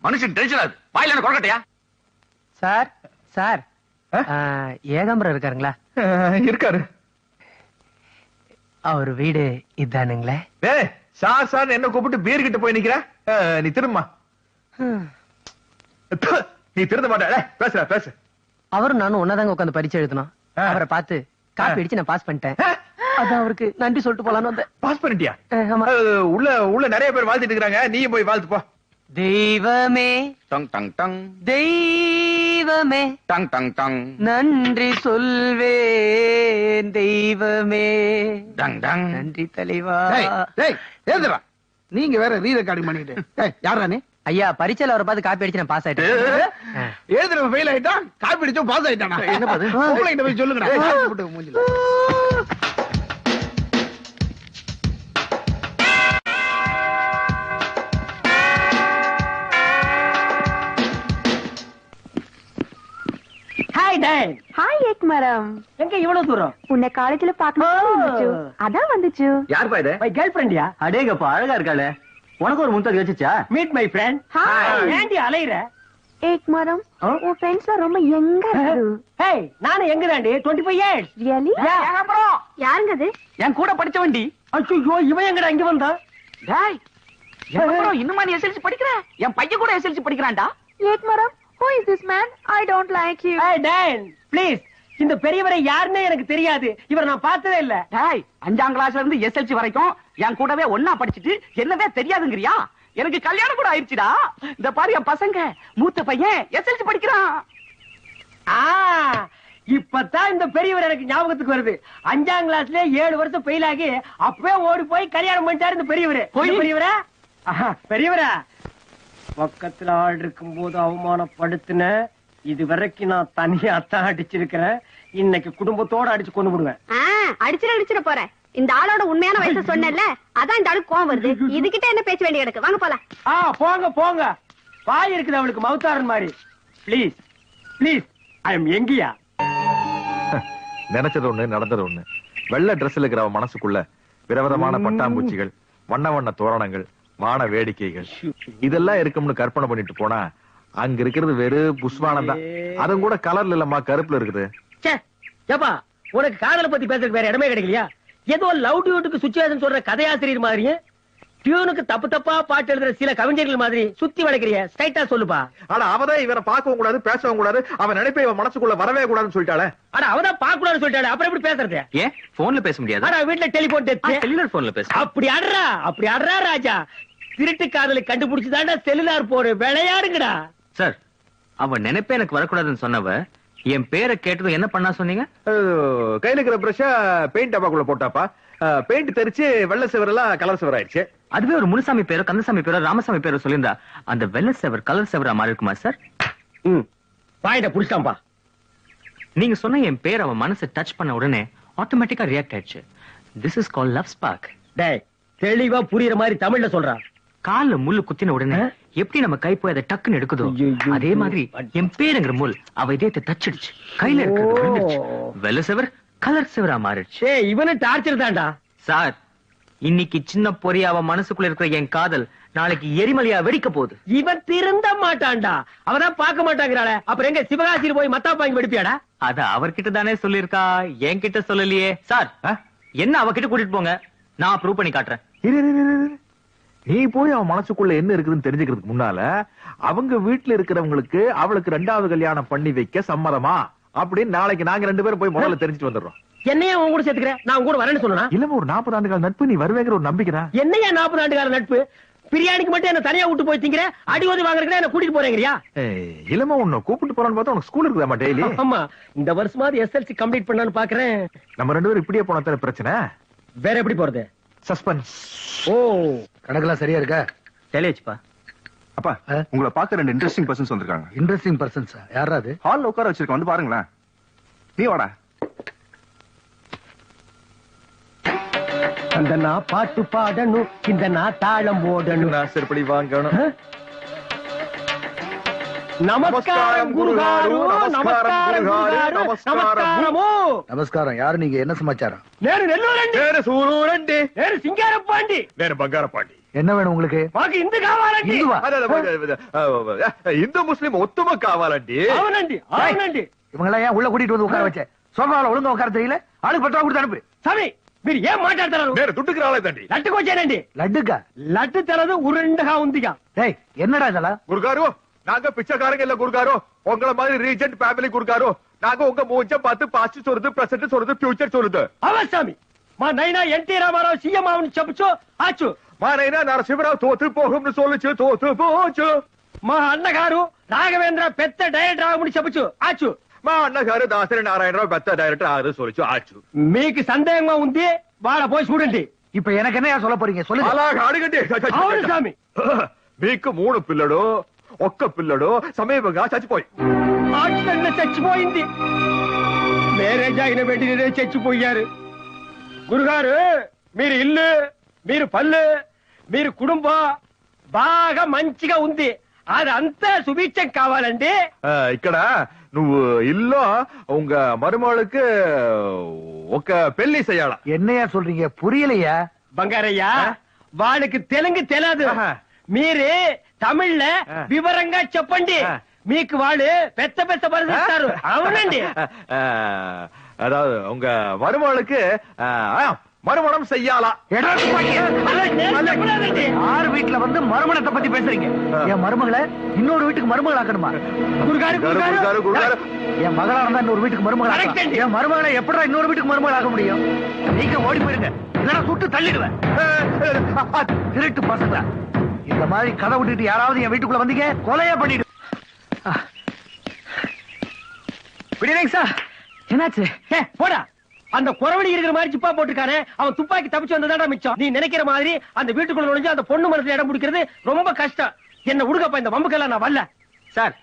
மனுஷன் டென்ஷன் ஆகுது. வாயில என்ன கொரக்கட்டையா? சார் சார் ஏகாம்பரம் இருக்காருங்களா? இருக்காரு. அவர் வீடு இதானுங்களே. டேய் சார் சார் என்ன கூப்பிட்டு பீர் கிட்ட போய் நிக்கிற? நீ திரும்ப. நீ திருந்த மாட்ட. பேசுற பேசு. அவரும் நானும் ஒன்னாதாங்க உட்காந்து பரீட்சை எழுதணும். அவரை பார்த்து காப்பி அடிச்சு நான் பாஸ் பண்ணிட்டேன். அதான் அவருக்கு நன்றி சொல்லிட்டு போலான்னு வந்தேன். பாஸ் பண்ணிட்டியா? உள்ள நிறைய பேர் வாழ்த்துட்டு இருக்காங்க, நீயும் போய் வாழ்த்து போ. தெய்வமே டங் டங் டங், தெய்வமே டங் டங் டங், நன்றி சொல்வேன் தெய்வமே. Tongue tongue. நன்றி தலைவா. ஏதுடா நீங்க வேற ரீ ரெக்கார்டிங் பண்ணிட்டு. யாரா நீ? ஐயா பரீட்சையில அவரை பார்த்து காப்பி அடிச்சு நான் பாஸ் ஆயிட்டேன். எழுதுறவன் ஃபெயில் ஆயிட்டான், காப்பி அடிச்சோம் பாஸ் ஆயிட்டானா? என்ன பாது? உங்களை போய் சொல்லுங்கடா. மூஞ்சில ஹாய் டான். ஹாய் ஏக்மரம். எங்க இவ்வளவு தூரம்? உன்னை காலேஜ்ல பார்க்கணும் அதான் வந்துச்சு. யாருப்பா இது? மை கேர்ள் ஃப்ரெண்ட்யா. அடேங்கப்பா அழகா இருக்காளே. உனக்கு ஒரு முந்தாதி வச்சுச்சா? Meet my friend. ஹாய். ஏண்டி அலையற? ஏக்மரம் உன் ஃப்ரெண்ட்ஸ்லாம் ரொம்ப யங்கா இருக்கு. ஹேய் நானும் எங்க தாண்டி 25 இயர்ஸ். ரியலி? ஏகாம்பரம் யாருங்க அது? என் கூட படிச்ச வண்டி. ஐயோ இவன் எங்கடா இங்க வந்தான்? டேய் ஏகாம்பரம் இன்னுமா நீ SSLC படிக்கிற? என் பையன் கூட SSLC படிக்கிறான்டா. ஏக்மரம் who is this man? I don't like you. Hey Don please, இந்த பெரியவரை யாருன்னே எனக்கு தெரியாது. இவரை நான் பார்த்ததே இல்ல. டேய் 5ஆம் கிளாஸ்ல இருந்து SSLC வரைக்கும் என் கூடவே ஒண்ணா படிச்சிட்டு என்னவே தெரியாதுங்கறியா? எனக்கு கல்யாணம் கூட ஆயிடுச்சுடா. இந்த பாரு என் பசங்க, மூத்த பையன் SSLC படிக்கிறான். இப்பதான் இந்த பெரியவர் எனக்கு ஞாபகத்துக்கு வருது. 5ஆம் கிளாஸ்ல 7 வருஷம் ஃபெயில் ஆகி அப்பவே ஓடி போய் கல்யாணம் பண்ணிட்டாரு இந்த பெரியவர். பெரியவரா? பெரியவரா பக்கத்துல ஆள் இருக்கும் போது அவமானப்படுத்தின. இது வரைக்கும் நான் தனியா தான் அடிச்சிருக்கிறேன். இன்னைக்கு குடும்பத்தோட அடிச்சு கொண்டு விடுவேன். அடிச்சிட போறேன். இந்த ஆளோட உண்மையான வயசு சொன்னேன்ல, அதான் இந்த ஆளுக்கு கோவம் வருது. இதுகிட்ட என்ன பேச வேண்டிய கிடக்கு? வாங்க போலாம். போங்க போங்க. வாய் இருக்குது அவளுக்கு மவுத்தாரன் மாதிரி. ப்ளீஸ் ப்ளீஸ் ஐ எம் எங்கியா. நினைச்சது ஒண்ணு நடந்தது ஒண்ணு. வெள்ளை டிரெஸ்ல இருக்கிற அவன் மனசுக்குள்ள விதவிதமான பட்டாம்பூச்சிகள், வண்ண வண்ண தோரணங்கள், வான வேடிக்கைகள் இதெல்லாம் இருக்கும்னு கற்பனை பண்ணிட்டு போனா அங்க இருக்கிறது வெறும் புஷ்வானம் தான். அதுவும் கூட கலர்ல இல்லம்மா, கருப்புல இருக்குது. ஏப்பா உனக்கு காதலை பத்தி பேசுறதுக்கு வேற இடமே கிடைக்கலையா? ஏதோ லவ் டியூட்டுக்கு சுச்சுவேஷன் சொல்ற கதையாசிரியர் மாதிரி டியூனுக்கு தப்பு தப்பா பாட்டு எழுதுற சில கவிஞர்கள் மாதிரி சுத்தி வளைக்கிறிய. ஸ்ட்ரைட்டா சொல்லுப்பா. ஆனா அவதான் இவரை பார்க்கவும் கூடாது, பேசவும் கூடாது, அவன் நினைப்பை இவன் மனசுக்குள்ள வரவே கூடாதுன்னு சொல்லிட்டாளே. ஆனா அவதான் பார்க்க கூடாதுன்னு சொல்லிட்டாளே, அப்புறம் எப்படி பேசுறது? ஏன் போன்ல பேச முடியாது? ஆனா வீட்டுல டெலிபோன் செல்லுலார் போன்ல பேச. அப்படி அட்றா ராஜா. திருட்டு காதலை கண்டுபிடிச்சுதாண்டா செல்லுலார் போரு விளையாடுங்கடா. சார் அவன் நினைப்பே எனக்கு வரக்கூடாதுன்னு சொன்னவ என் பேரை கேட்டதும் என்ன பண்ணா சொன்னீங்க? கையில இருக்கிற பிரஷ பெயிண்ட் டப்பாக்குள்ள போட்டாப்பா. பெயிண்ட் தெரிச்சு வெள்ளை செவரெல்லாம் கலர் செவர் ஆயிடுச்சு. அதுவே ஒரு முனுசாமி பேரோ கந்தசாமி பேரோ ராமசாமி பேரோ சொல்லியிருந்தா அந்த வெள்ளை செவர் கலர் செவரா மாறி இருக்குமா சார்? பாயிண்ட புடிச்சாம்பா. நீங்க சொன்ன என் பேர் அவன் மனசை டச் பண்ண உடனே ஆட்டோமேட்டிக்கா ரியாக்ட் ஆயிடுச்சு. This is called love spark. டேய் தெளிவா புரியுற மாதிரி தமிழ்ல சொல்றான். கால்ல முள்ளு குத்தின உடனே எப்படி நம்ம கை போய் அதை டக்குன்னு எடுக்குதோ அதே மாதிரி என் பேருங்கிற முள் அவ இதயத்தை தச்சிடுச்சு. கையில இருக்கிறது விழுந்துச்சு. வெள்ளை செவர் கலர் செவரா மாறிடுச்சு. இவனு டார்ச்சர் தான்டா சார். இன்னைக்கு சின்ன பொறியா அவன் மனசுக்குள்ள இருக்கிற என் காதல் நாளைக்கு எரிமலையா வெடிக்க போகுது. இவன் திருந்த மாட்டான்டா. அவதான் பார்க்க மாட்டாங்கிறாள. அப்புறம் எங்க சிவகாசியில் போய் மத்தா பாங்கி வெடிப்பியாடா? அத அவர்கிட்ட தானே சொல்லிருக்கா, என் கிட்ட சொல்லலையே. சார் என்ன அவகிட்ட கூட்டிட்டு போங்க, நான் ப்ரூவ் பண்ணி காட்டுறேன். நீ போய் அவன் மனசுக்குள்ள என்ன இருக்குதுன்னு தெரிஞ்சுக்கிறதுக்கு முன்னால அவங்க வீட்டுல இருக்கிறவங்களுக்கு அவளுக்கு 2வது கல்யாணம் பண்ணி வைக்க சம்மதமா அப்படின்னு நாளைக்கு நாங்க 2 பேரும் போய் முதல்ல தெரிஞ்சுட்டு வந்துடுறோம். என்னையா உன் கூட சேர்த்துக்கிறேன், நான் உன் கூட வரேன்னு சொல்லணும். இல்ல ஒரு 40 ஆண்டு கால நட்பு, நீ வருவேங்கிற ஒரு நம்பிக்கை தான். என்னையா 40 ஆண்டு கால நட்பு? பிரியாணிக்கு மட்டும் என்ன தனியா விட்டு போய் திங்கிற, அடி ஓதி வாங்குறதுக்கு என்ன கூட்டிட்டு போறேங்கறியா? இல்லமா உன்னை கூப்பிட்டு போறான்னு பார்த்தா உனக்கு ஸ்கூல் இருக்குதாமா டெய்லி? ஆமா, இந்த வருஷமாவது SLC கம்ப்ளீட் பண்ணலாம்னு பாக்குறேன். நம்ம 2 பேரும் இப்படியே போனா தான பிரச்சனை. வேற எப்படி போறது? சஸ்பென்ஸ். ஓ, கணக்கெல்லாம் சரியா இருக்கா? தெளிச்சுப்பா. அப்பா, உங்களை பார்க்க 2 இன்ட்ரெஸ்டிங் பர்சன்ஸ் வந்திருக்காங்க. இன்ட்ரெஸ்டிங் பர்சன்ஸா? யாரா அது? ஹால்ல உட்கார வச்சிருக்க, வந்து பாருங்களேன். நீ வாடா. அந்த நான் பாட்டு பாடணும், இந்த நான் தாளம் போடணும். நான் செருப்படி வாங்கணும். நமஸ்காரம் குருகாரு, நமஸ்காரம் குருகாரு, நமஸ்காரமோ. நமஸ்காரம். யாரு நீங்க? என்ன சமாச்சாரம்? நேரு நெல்லூரண்டி, நேரு சூரூரண்டி, நேரு சிங்காரப்பாண்டி, நேரு பங்காரப்பாண்டி. என்ன வேணும் உங்களுக்கு? మాకు ఇందు కావాలండి. இந்து முஸ்லிம் ஒத்துமை காவாலண்டி. అవునండి, అవునండి. இவங்களா ஏன் உள்ள கூட்டிட்டு வந்து உட்கார வச்ச? சோஃபால ஒழுங்கா உட்கார தெரியல? ஆளுக்கு 10 ரூபா கொடுத்து அனுப்பு. சாமி, మీరు ఏం మాట్లాడతారు? నేను దుడ్డుకి రాలేదండి. లడ్డుకు వచ్చానండి. లడ్డుగా? లడ్డు తెలదు, ఉరుండగా ఉందిగా. ஏய், என்னடா இதெல்லாம்? గురుగారు, நாங்க பிச்சைக்காரங்க இல்ல குருகாரோ, உங்கள மாதிரி ரீஜென்ட் ஃபேமிலி குருகாரோ. நாங்க உங்க மூஞ்ச பார்த்து பாஸ்ட் சொல்லுது, பிரசன்ட் சொல்லுது, ஃபியூச்சர் சொல்லுது. అవసామి, మా నైనా ఎన్టీ రామారావు సీఎం అవని చెప్పొచ్చు ఆచు. మా నైనా నరసింహరావు తోத்து పోగుంను சொல்லுச்சு, తోத்து పోచ్చు. మా అన్నగారు రాఘవేంద్ర పెద్ద డైరెక్టర్ అవని చెప్పొచ్చు ఆచు. మా అన్నగారు దాసరి నారాయణరావు పెద్ద డైరెక్టర్ ఆరు சொல்லுச்சு ఆచు. మీకు సందేహంగా ఉంది, వాళ్ళ పోయి చూడండి. இப்ப எனக்கு என்னையா சொல்ல போறீங்க? சொல்லுங்க. అలాగ అడగండి. అవును సామి. మీకు 3 పిల్లలు, ఒక్క పిల్లడు సమీపంగా చచ్చిపోయి. ఆటన్న చచ్చిపోయింది. మ్యారేజ్ అయిన వెంటనే చచ్చిపోయారు. గురుగారు, మీరు ఇల్లు, మీరు పళ్ళు, మీరు కుటుంబం బాగా మంచిగా ఉంది. అదంతా సుభిక్షం కావాలండి. ఇక్కడ నువ్వు ఇల్లు உங்க மருமகளுக்கு ఒక పెళ్లి చేయాల. என்னையா சொல்றீங்க? புரியலையா? బంగారయ్య, వాళ్ళకి తెలుగు తెలియదు. మీరు తమిళ్ల వివరంగా చెప్పండి. మీకు వాళ్ళు పెద్ద పెద్ద పరిస్థిస్తారు. అవునండి. அதாவது உங்க மருமகளுக்கு மறுமணம் செய்யாலா? யார் வீட்டுல வந்து மறுமணத்தை பத்தி பேசுறீங்க? என் மருமகளை இன்னொரு வீட்டுக்கு மருமகள் ஆக்கணுமா? என் மகளா இருந்தா இன்னொரு வீட்டுக்கு மருமகள் ஆக்கலாம். என் மருமகளை எப்படா இன்னொரு வீட்டுக்கு மருமகள் ஆக முடியும்? நீங்க ஓடி போயிருங்க, இல்லைன்னா சுட்டு தள்ளிடுவேன். திருட்டு பசங்களா, இந்த மாதிரி கதை விட்டுட்டு யாராவது என் வீட்டுக்குள்ள வந்தீங்க, கொலையா பண்ணிடு. சார், என்னாச்சு? போடா. அந்த குறவடி இருக்கிற மாதிரி சிப்பா போட்டுக்கானே, அவன் துப்பாக்கி தப்பிச்சு வந்ததாடா மிச்சம். நீ நினைக்கிற மாதிரி அந்த வீட்டுக்குள்ள நுழைஞ்சு அந்த பொண்ணு மனசுல இடம் பிடிக்கிறது ரொம்ப கஷ்டம். என்ன உடுக்கப்ப இந்த வம்புக்கெல்லாம் நான் வரல. சார்,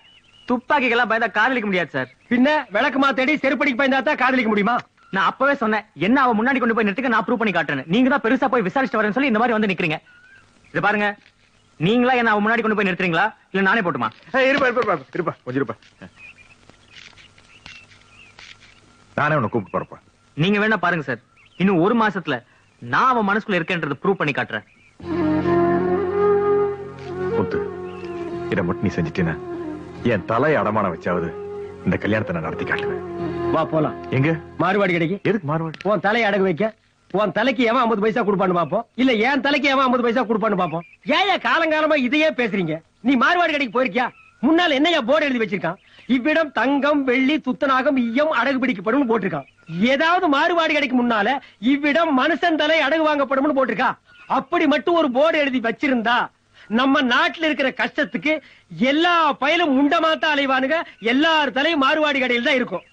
துப்பாக்கிக்கெல்லாம் பயந்தா காதலிக்க முடியாது சார். பின்ன விளக்கு மாத்தடி செருப்படிக்கு பயந்தா தான் காதலிக்க முடியுமா? நான் அப்பவே சொன்னேன், என்ன அவ முன்னாடி கொண்டு போய் நிறுத்துக்க, நான் ப்ரூவ் பண்ணி காட்டுறேன். நீங்க தான் பெருசா போய் விசாரிச்சுட்டு வரேன்னு சொல்லி இந்த மாதிரி வந்து நிக்கிறீங்க. இது பாருங்க, நீங்களா என்ன அவ முன்னாடி கொண்டு போய் நிறுத்துறீங்களா, இல்ல நானே போட்டுமா? இருப்பா இருப்பா இருப்பா, கொஞ்சம் இருப்பா. நானே உன்னை கூப்பிட்டு போறப்பா. நீங்க வேணா பாருங்க சார், இன்னும் 1 மாசத்துல நான் அவன் மனசுக்குள்ள இருக்கேன்றது ப்ரூவ் பண்ணி காட்டுறேன். முத்து, இதை மட்டும் நீ செஞ்சுட்டீனா என் தலையை அடமான வச்சாவது இந்த கல்யாணத்தை நான் நடத்தி காட்டுவேன். வா போலாம். எங்க? மாறுபாடு கிடைக்கு. எதுக்கு மாறுபாடு? உன் தலையை அடகு வைக்க. உன் தலைக்கு எவன் 50 பைசா கொடுப்பான்னு பாப்போம், இல்ல என் தலைக்கு எவன் 50 பைசா கொடுப்பான்னு பாப்போம். ஏன் காலங்காலமா இதையே பேசுறீங்க? நீ மாறுபாடு கடைக்கு போயிருக்கியா? முன்னால என்னையா போர்டு எழுதி வச்சிருக்கான்? இவ்விடம் தங்கம், வெள்ளி, துத்தநாகம், ஈயம் அடகு பிடிக்கப்படும் போட்டிருக்கான். ஏதாவது மாறுபாடு கிடைக்கு முன்னால இவ்விடம் மனுஷன் தலை அடகு வாங்கப்படும் போட்டிருக்கா? அப்படி மட்டும் ஒரு போர்டு எழுதி வச்சிருந்தா நம்ம நாட்டுல இருக்கிற கஷ்டத்துக்கு எல்லா பயலும் முண்டமாத்தான் அலைவானுங்க. எல்லார் தலையும் மாறுபாடு கடையில் தான் இருக்கும்.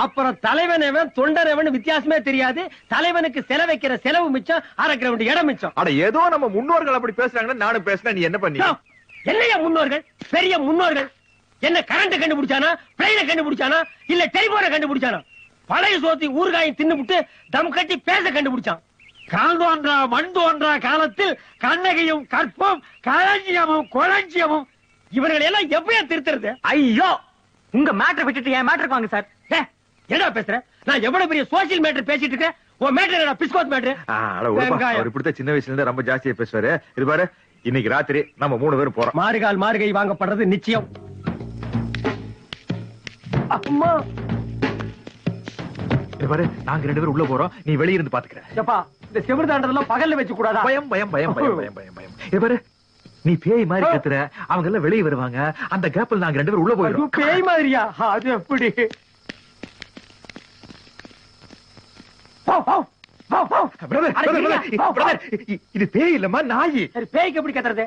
அப்புறம் தலைவனவன் தொண்டரவன் வித்தியாசமே தெரியாது. தலைவனுக்கு செலவு வைக்கிற செலவு மிச்சம், அரைக்கிற வேண்டிய இடம் மிச்சம். அட ஏதோ நம்ம முன்னோர்கள் அப்படி பேசுறாங்கன்னா நானும் பேசினா நீ என்ன பண்ணி? என்னையா முன்னோர்கள்? பெரிய முன்னோர்கள் என்ன கரண்ட் கண்டுபிடிச்சானா, பிளைனை கண்டுபிடிச்சானா, இல்ல டெலிபோனை கண்டுபிடிச்சானா? பழைய சோத்தி ஊறுகாயும் தின்னுபிட்டு தம் கட்டி பேச கண்டுபிடிச்சான். கால் தோன்றா மண் தோன்றா காலத்தில் கண்ணகையும் கற்பம் களஞ்சியமும் கொளஞ்சியமும் இவர்களை எல்லாம் எப்பயா திருத்துறது? ஐயோ, உங்க மேட்டர் விட்டுட்டு என் மேட்டருக்கு வாங்க சார். என்ன பேசுற? நான் எவ்வளவு பெரிய சோசியல் மேட்டர் பேசிட்டு இருக்கேன். உன் மேட்டர் என்ன பிஸ்கோத் மேட்டர்? அவர் இப்படித்தான் சின்ன வயசுல இருந்து ரொம்ப ஜாஸ்தியா பேசுவாரு. இது பாரு, இன்னைக்கு ராத்திரி நம்ம 3 பேரும் போறோம். மாறுகால் மாறுகை வாங்கப்படுறது நிச்சயம். அம்மா, இது பாரு, நாங்க 2 பேரும் உள்ள போறோம், நீ வெளிய இருந்து பாத்துக்கற. எப்பா இந்த செவுறு தாண்டதெல்லாம் பகல்ல வச்சு கூடாதா? பயம் பயம் பயம் பயம் பயம் பயம் பயம் இது பாரு, நீ பேய் மாதிரி கத்துற, அவங்க எல்லாம் வெளியே வருவாங்க, அந்த கேப்ல நாங்க 2 பேரும் உள்ள போயிடுவோம். பேய் மாதிரியா? அது எப்படி? இது பேய் இல்லம்மா, நாயி. சரி, பேய்க்கு எப்படி கத்துறது?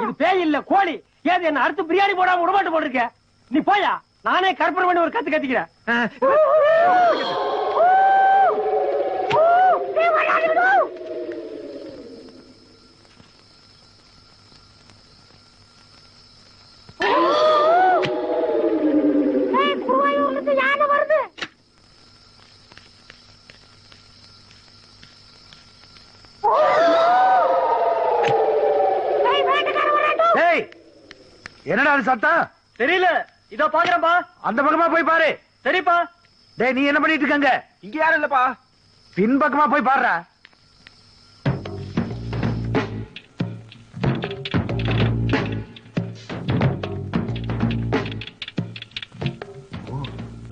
இது பேய் இல்ல, கோழி. ஏது என்ன அடுத்து பிரியாணி போடாம விடமாட்டு போட்டிருக்க? நீ போயா, நானே கற்பனை பண்ணி ஒரு கத்து கத்திக்கிறேன். என்னடா அது சத்தம்? தெரியல, இதோ பாக்குறேன்பா. அந்த பக்கமா போய் பாரு. சரிப்பா. டேய், நீ என்ன பண்ணிட்டு இருக்கங்க? இங்க யாரும் இல்லப்பா. பின் பக்கமா போய் பாருடா.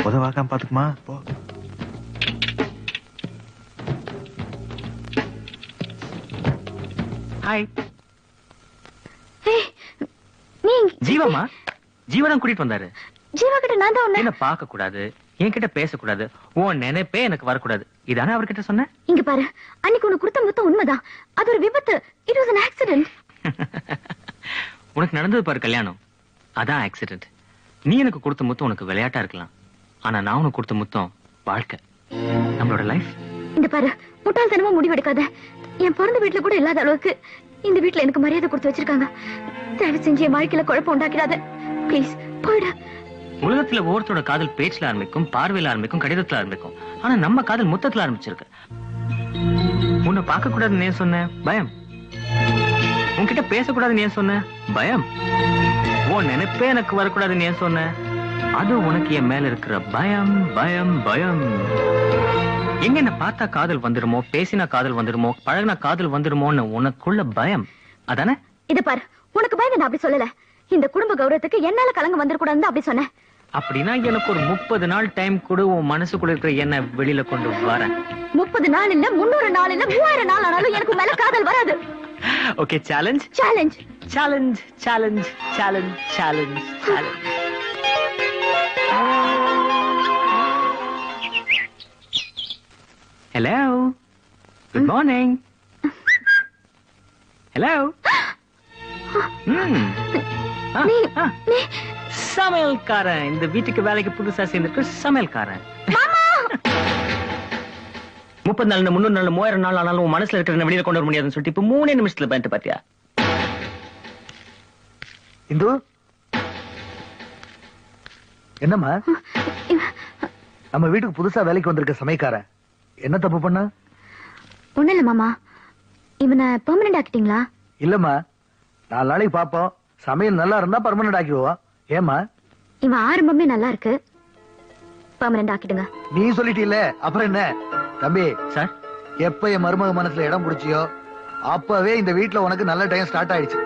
உதவாக்காம பாத்துக்குமா போ. ஹாய். நீ ஜீவாமா? ஜீவா தான் கூட்டிட்டு வந்தாரு. ஜீவா கிட்ட நான் தான் என்ன பார்க்க கூடாது, என்கிட்ட பேசக்கூடாது, உன் நினைப்பே எனக்கு வரக்கூடாது, இதானே அவர்கிட்ட சொன்ன? இங்க பாரு, அன்னைக்கு உனக்கு கொடுத்த முத்தம் உண்மைதான். அது ஒரு விபத்து. It was an accident. உனக்கு நடந்தது பாரு கல்யாணம், அதான் ஆக்சிடென்ட். நீ எனக்கு கொடுத்த முத்தம் உனக்கு விளையாட்டா இருக்கலாம், ஆனா நான் உனக்கு கொடுத்த முத்தம் வாழ்க்கை, நம்மளோட லைஃப். இந்த பாரு, முட்டாள்தனமா முடிவெடுக்காத. என் பிறந்த வீட்டுல கூட இல்லாத அளவுக்கு இந்த வீட்டுல எனக்கு மரியாதை கொடுத்து வச்சிருக்காங்க. தயவு செஞ்சு என் வாழ்க்கையில குழப்பம் உண்டாக்கிடாத. பிளீஸ் போயிடு. உலகத்துல ஒவ்வொருத்தரோட காதல் பேச்சுல ஆரம்பிக்கும், பார்வையில ஆரம்பிக்கும், கடிதத்துல ஆரம்பிக்கும். ஆனா நம்ம காதல் முத்தத்துல ஆரம்பிச்சிருக்கு. உன்னை பார்க்க கூடாதுன்னு ஏன் சொன்ன? பயம். உன்கிட்ட பேசக்கூடாதுன்னு ஏன் சொன்ன? பயம். உன் நினைப்பே எனக்கு வரக்கூடாதுன்னு ஏன் சொன்ன? அது உனக்கு என் மேல இருக்கிற பயம் பயம் பயம். எங்க என்ன பார்த்தா காதல் வந்துருமோ, பேசினா காதல் வந்துருமோ, பழகினா காதல் வந்துருமோன்னு உனக்குள்ள பயம், அதானே? இத பாரு, உனக்கு பயந்து நான் அப்படி சொல்லல. இந்த குடும்ப கௌரவத்துக்கு என்னால கலங்க வந்துடக்கூடாதுன்னு அப்படி சொன்னேன். அப்படின்னா எனக்கு ஒரு 30 நாள் டைம் கொடு, உன் மனசுக்குள்ள இருக்கிற என்ன வெளியில கொண்டு வரேன். 30 நாள் இல்ல, 300 நாள் இல்ல, 3000 நாள் ஆனாலும் எனக்கு மேல காதல் வராது. Okay, challenge challenge challenge challenge challenge challenge challenge. Hello, good morning. Hello. சமையல்காரன், இந்த வீட்டுக்கு வேலைக்கு புதுசா சேர்ந்திருக்கு சமையல்காரன். 30 நாள் 300 நாள் 3000 நாள் ஆனாலும் உன் மனசுல இருக்கிற வெளியில கொண்டு வர முடியாதுன்னு சொல்லிட்டு இப்ப 3 நிமிஷத்துல பண்ணிட்டு பாத்தியா? இந்து, என்னம்மா? நம்ம வீட்டுக்கு புதுசா வேலைக்கு வந்திருக்க சமையல்காரன் என்ன தப்பு பண்ண? ஒண்ணு இல்ல மாமா, இவனை பெர்மனன்ட் ஆக்கிட்டீங்களா? இல்லம்மா, 4 நாளைக்கு பாப்போம். சமையல் நல்லா இருந்தா பெர்மனன்ட் ஆக்கிடுவோம். ஏமா? இவன் ஆரம்பமே நல்லா இருக்கு, பெர்மனன்ட் ஆக்கிடுங்க. நீ சொல்லிட்டீல்ல, அப்புறம் என்ன? தம்பி சார், எப்ப என் மருமக மனசுல இடம் பிடிச்சியோ அப்பவே இந்த வீட்டுல உனக்கு நல்ல டைம் ஸ்டார்ட் ஆயிடுச்சு.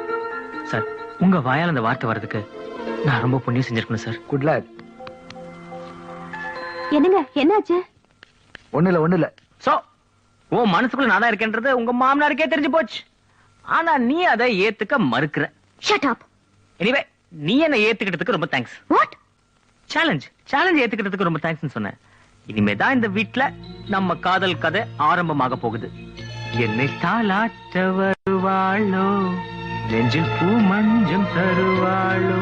சார், உங்க வாயால அந்த வார்த்தை வர்றதுக்கு நான் ரொம்ப புண்ணியம் செஞ்சிருக்கணும் சார். Good luck. என்னங்க, என்னாச்சு? ஒண்ணு இல்ல. சோ உன் மனசுக்குள்ள நான் தான் இருக்கேன்றது உங்க மாமனாருக்கே தெரிஞ்சு போச்சு. ஆனா நீ அதை ஏத்துக்க மறுக்கிற. Shut up. எனிவே, நீ என்ன ஏத்துக்கிட்டதுக்கு ரொம்ப தேங்க்ஸ். வாட்? சேலஞ்ச் ஏத்துக்கிட்டதுக்கு ரொம்ப தேங்க்ஸ் சொன்னேன். இனிமேதான் இந்த வீட்ல நம்ம காதல் கதை ஆரம்பமாக போகுது. என்னை தாலாட்ட வருவாளோ, நெஞ்சில் பூ மஞ்சம் தருவாளோ.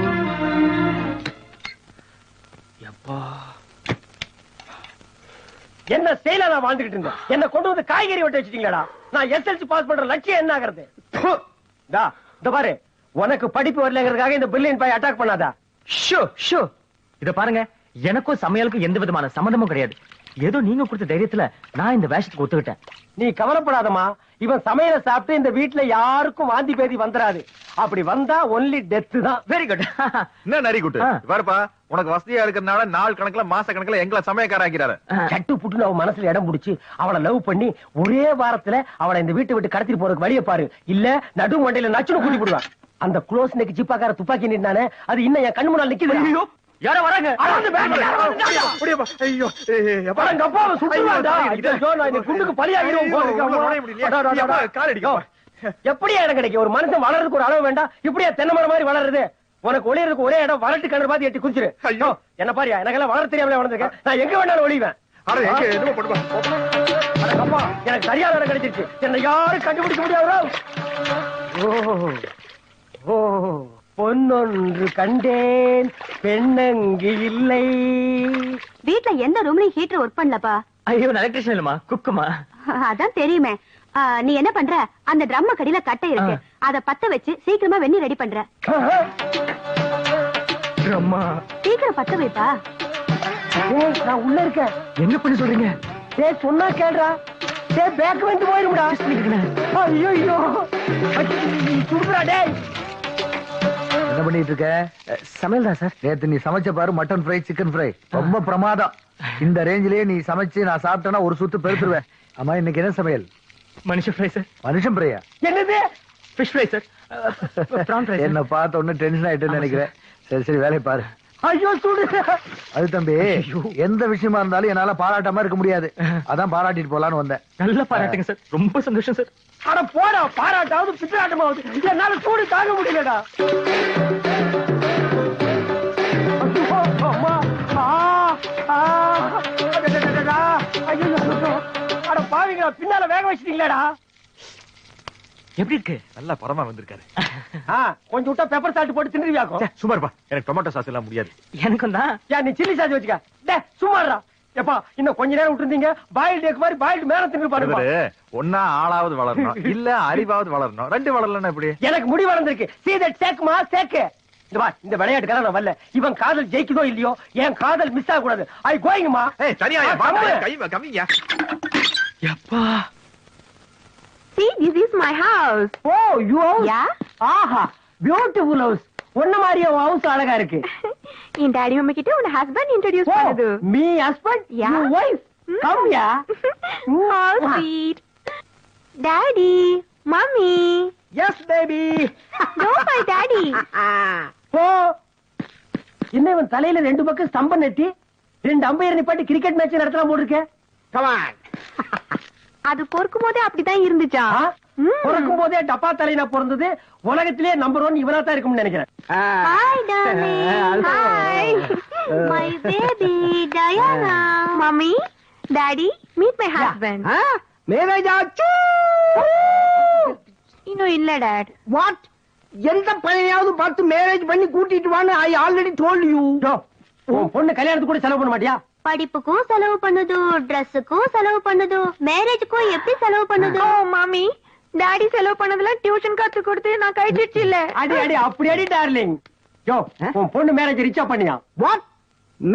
எப்பா, என்ன ஸ்டைலா நான் வாழ்ந்துகிட்டு இருந்தேன், என்ன கொண்டு வந்து காய்கறி வெட்ட வச்சிட்டீங்களா? நான் எஸ்எல்சி பாஸ் பண்ற லட்சியம் என்ன ஆகிறது? இந்த பாரு, உனக்கு படிப்பு வரலங்கிறதுக்காக இந்த பில்லியன் பாய் அட்டாக் பண்ணாதா? ஷோ ஷோ, இத பாருங்க, எனக்கும் சமையலுக்கும் எந்த விதமான சம்மந்தமும் கிடையாது. ஏதோ நீங்க கொடுத்த தைரியத்துல நான் இந்த வேஷத்துக்கு ஒத்துக்கிட்டேன். நீ கவலைப்படாதமா, இவன் சமையல சாப்பிட்டு இந்த வீட்டுல யாருக்கும் வாந்தி பேதி வந்துராது. அப்படி வந்தா ஒன்லி டெத் தான். Very good. என்ன நரி குட்டு பாருப்பா, உனக்கு வசதியா இருக்கிறதுனால நாள் கணக்குல மாச கணக்குல எங்களை சமயக்கார ஆக்கிறாரு. சட்டு புட்டுன்னு அவன் மனசுல இடம் பிடிச்சி அவளை லவ் பண்ணி ஒரே வாரத்துல அவளை இந்த வீட்டை விட்டு கடத்திட்டு போறதுக்கு வழியை பாரு. இல்ல நடு மண்டையில நச்சுன்னு கூட்டி போடுவான். அந்த க்ளோஸ் நெக் ஜிப்பாக்கார துப்பாக்கி நின்னானே, அது இன்னும் என் கண் முன்னால் நிக்குது. யாரோ வராங்க. ஐயோ எங்க அப்பாவை சுட்டுவாடா. ஐயோ நான் இந்த குண்டுக்கு பலியாகிரும் போல இருக்கு. எப்படியா இடம் கிடைக்கும்? ஒரு மனுஷன் வளர்றதுக்கு ஒரு அளவு வேண்டாம். இப்படியா தென்னை மரம் மாதிரி வளருது? உனக்கு ஒளியறதுக்கு ஒரே இடம் வரட்டு கிணறு பாத்து எட்டி குடிச்சிரு. ஐயோ என்ன பாரியா, எனக்கெல்லாம் வளர தெரியாமலே வளர்ந்துருக்கேன். நான் எங்க வேணாலும் ஒளிவேன். எனக்கு சரியான இடம் கிடைச்சிருச்சு. என்னை யாரும் கண்டுபிடிக்க முடியாதா? ஓ பொன்னொன்று கண்டேன் பெண்ணங்கு இல்லை. வீட்ல எந்த ரூம்லயும் ஹீட்டர் ஒர்க் பண்ணலப்பா. ஐயோ எலக்ட்ரிஷியன் இல்லமா, குக்குமா. அதான் தெரியுமே. நீ என்ன பண்ற? அந்த ட்ரம் கடியில கட்டை இருக்கு, அத பத்த வச்சு சீக்கிரமா வெந்நீர் ரெடி பண்ற. சீக்கிரம் பத்த வைப்பா. நான் உள்ள இருக்கேன். என்ன பண்ணி சொல்றீங்க? சொன்னா கேள்றா. பேக் வந்து போயிருமுடா. ஐயோ ஐயோ சுடுறா. டேய் என்ன பண்ணிட்டு இருக்க? சமையல் தான் சார். நேத்து நீ சமைச்ச பாரு, மட்டன் ஃப்ரை, சிக்கன் ஃப்ரை ரொம்ப பிரமாதம். இந்த ரேஞ்சிலேயே நீ சமைச்சு நான் சாப்பிட்டேன்னா ஒரு சுத்து பெருத்துருவேன். ஆமா, இன்னைக்கு என்ன சமையல்? மனுஷன் ஃப்ரை சார். மனுஷன் ஃப்ரையா? என்னது? Fish fry sir. பிரான் ஃப்ரை. என்ன பார்த்த ஒண்ணு டென்ஷன் ஆயிட்டுன்னு நினைக்கிறேன். சரி சரி வேலையை பாரு. ஐயோ சுடு. அது தம்பி, எந்த விஷயமா இருந்தாலும் என்னால பாராட்டாம இருக்க முடியாது. அதான் பாராட்டிட்டு போலான்னு வந்தேன். நல்லா பாராட்டுங்க சார். ரொம்ப சந்தோஷம் சார். அட போடா, பாராட்டாவது பித்தராட்டமாவது என்னால சூடு தாங்க முடியலடா. அட பாவிங்களா, பின்னால வேக வச்சிட்டீங்களேடா. எப்படி இருக்கு? நல்லா பரமா வந்திருக்காரு. கொஞ்சம் விட்டா பெப்பர் சால்ட் போட்டு தின்னுவியாக்கும். சும்மாருப்பா, எனக்கு டொமேட்டோ சாஸ் எல்லாம் முடியாது. எனக்கும் தான். நீ சில்லி சாஸ் வச்சுக்க. டே சும்மாறா. எப்பா இன்னும் கொஞ்ச நேரம் விட்டுருந்தீங்க, பாயில்டு எக் மாதிரி பாயில்டு மேல தின்னு பாருங்க. ஒன்னா ஆளாவது வளரணும், இல்ல அறிவாவது வளரணும். ரெண்டு வளரலன்னா எப்படி? எனக்கு முடி வளர்ந்துருக்கு. see that சேக்குமா சேக்கு. இந்த விளையாட்டுக்காக நான் வரல. இவன் காதல் ஜெயிக்குதோ இல்லையோ, என் காதல் மிஸ் ஆக கூடாது. ஐ கோயிங்மா. தனியா கம்மிங்க. எப்பா See, this is my house. Oh, your house? Yeah. Aha, beautiful house. ஒண்ணு மாதிரியே ஹவுஸ் அழகா இருக்கு. என் டாடி மம்மி கிட்ட உன் ஹஸ்பண்ட் இன்ட்ரோ듀ஸ் பண்ணது. Me husband? Yeah. Your wife? Come here. How sweet. Daddy, mommy. Yes, baby. No, my daddy. என்ன இவன் தலையில ரெண்டு பக்கம் ஸ்தம்பம் நெட்டி ரெண்டு அம்பையர் நிப்பாட்டி கிரிக்கெட் மேட்ச் நடத்தலாம் போட்டிருக்கேன். Come on. அது பொறுக்கும் போதே அப்படிதான் இருந்துச்சா? பொறுக்கும் போதே டப்பா தலையில பிறந்தது. உலகத்திலே நம்பர் 1 இவனா தான் இருக்கும்னு நினைக்கிறேன். Hi, darling. Hi. My baby, Diana. Mommy, Daddy, meet my husband. Marriage ஆச்சு. இன்னும் இல்ல டாட். What? எந்த பையனையாவது பார்த்து மேரேஜ் பண்ணி கூட்டிட்டு வான்னு I already told you. பொண்ணு கல்யாணத்துக்கு கூட செலவு பண்ண மாட்டியா? படிப்புக்கும் செலவு பண்ணுது, ட்ரெஸ்ஸுக்கும் செலவு பண்ணுது, மேரேஜுக்கும் எப்படி செலவு பண்ணுது? மாமி, டாடி செலவு பண்ணதெல்லாம் டியூஷன் கத்து கொடுத்து நான் கழிச்சிடுச்சு இல்ல. அடி அடி அப்படி அடி டார்லிங். யோ உன் பொண்ணு மேரேஜ் ரிச்சா பண்ணியா? வாட்?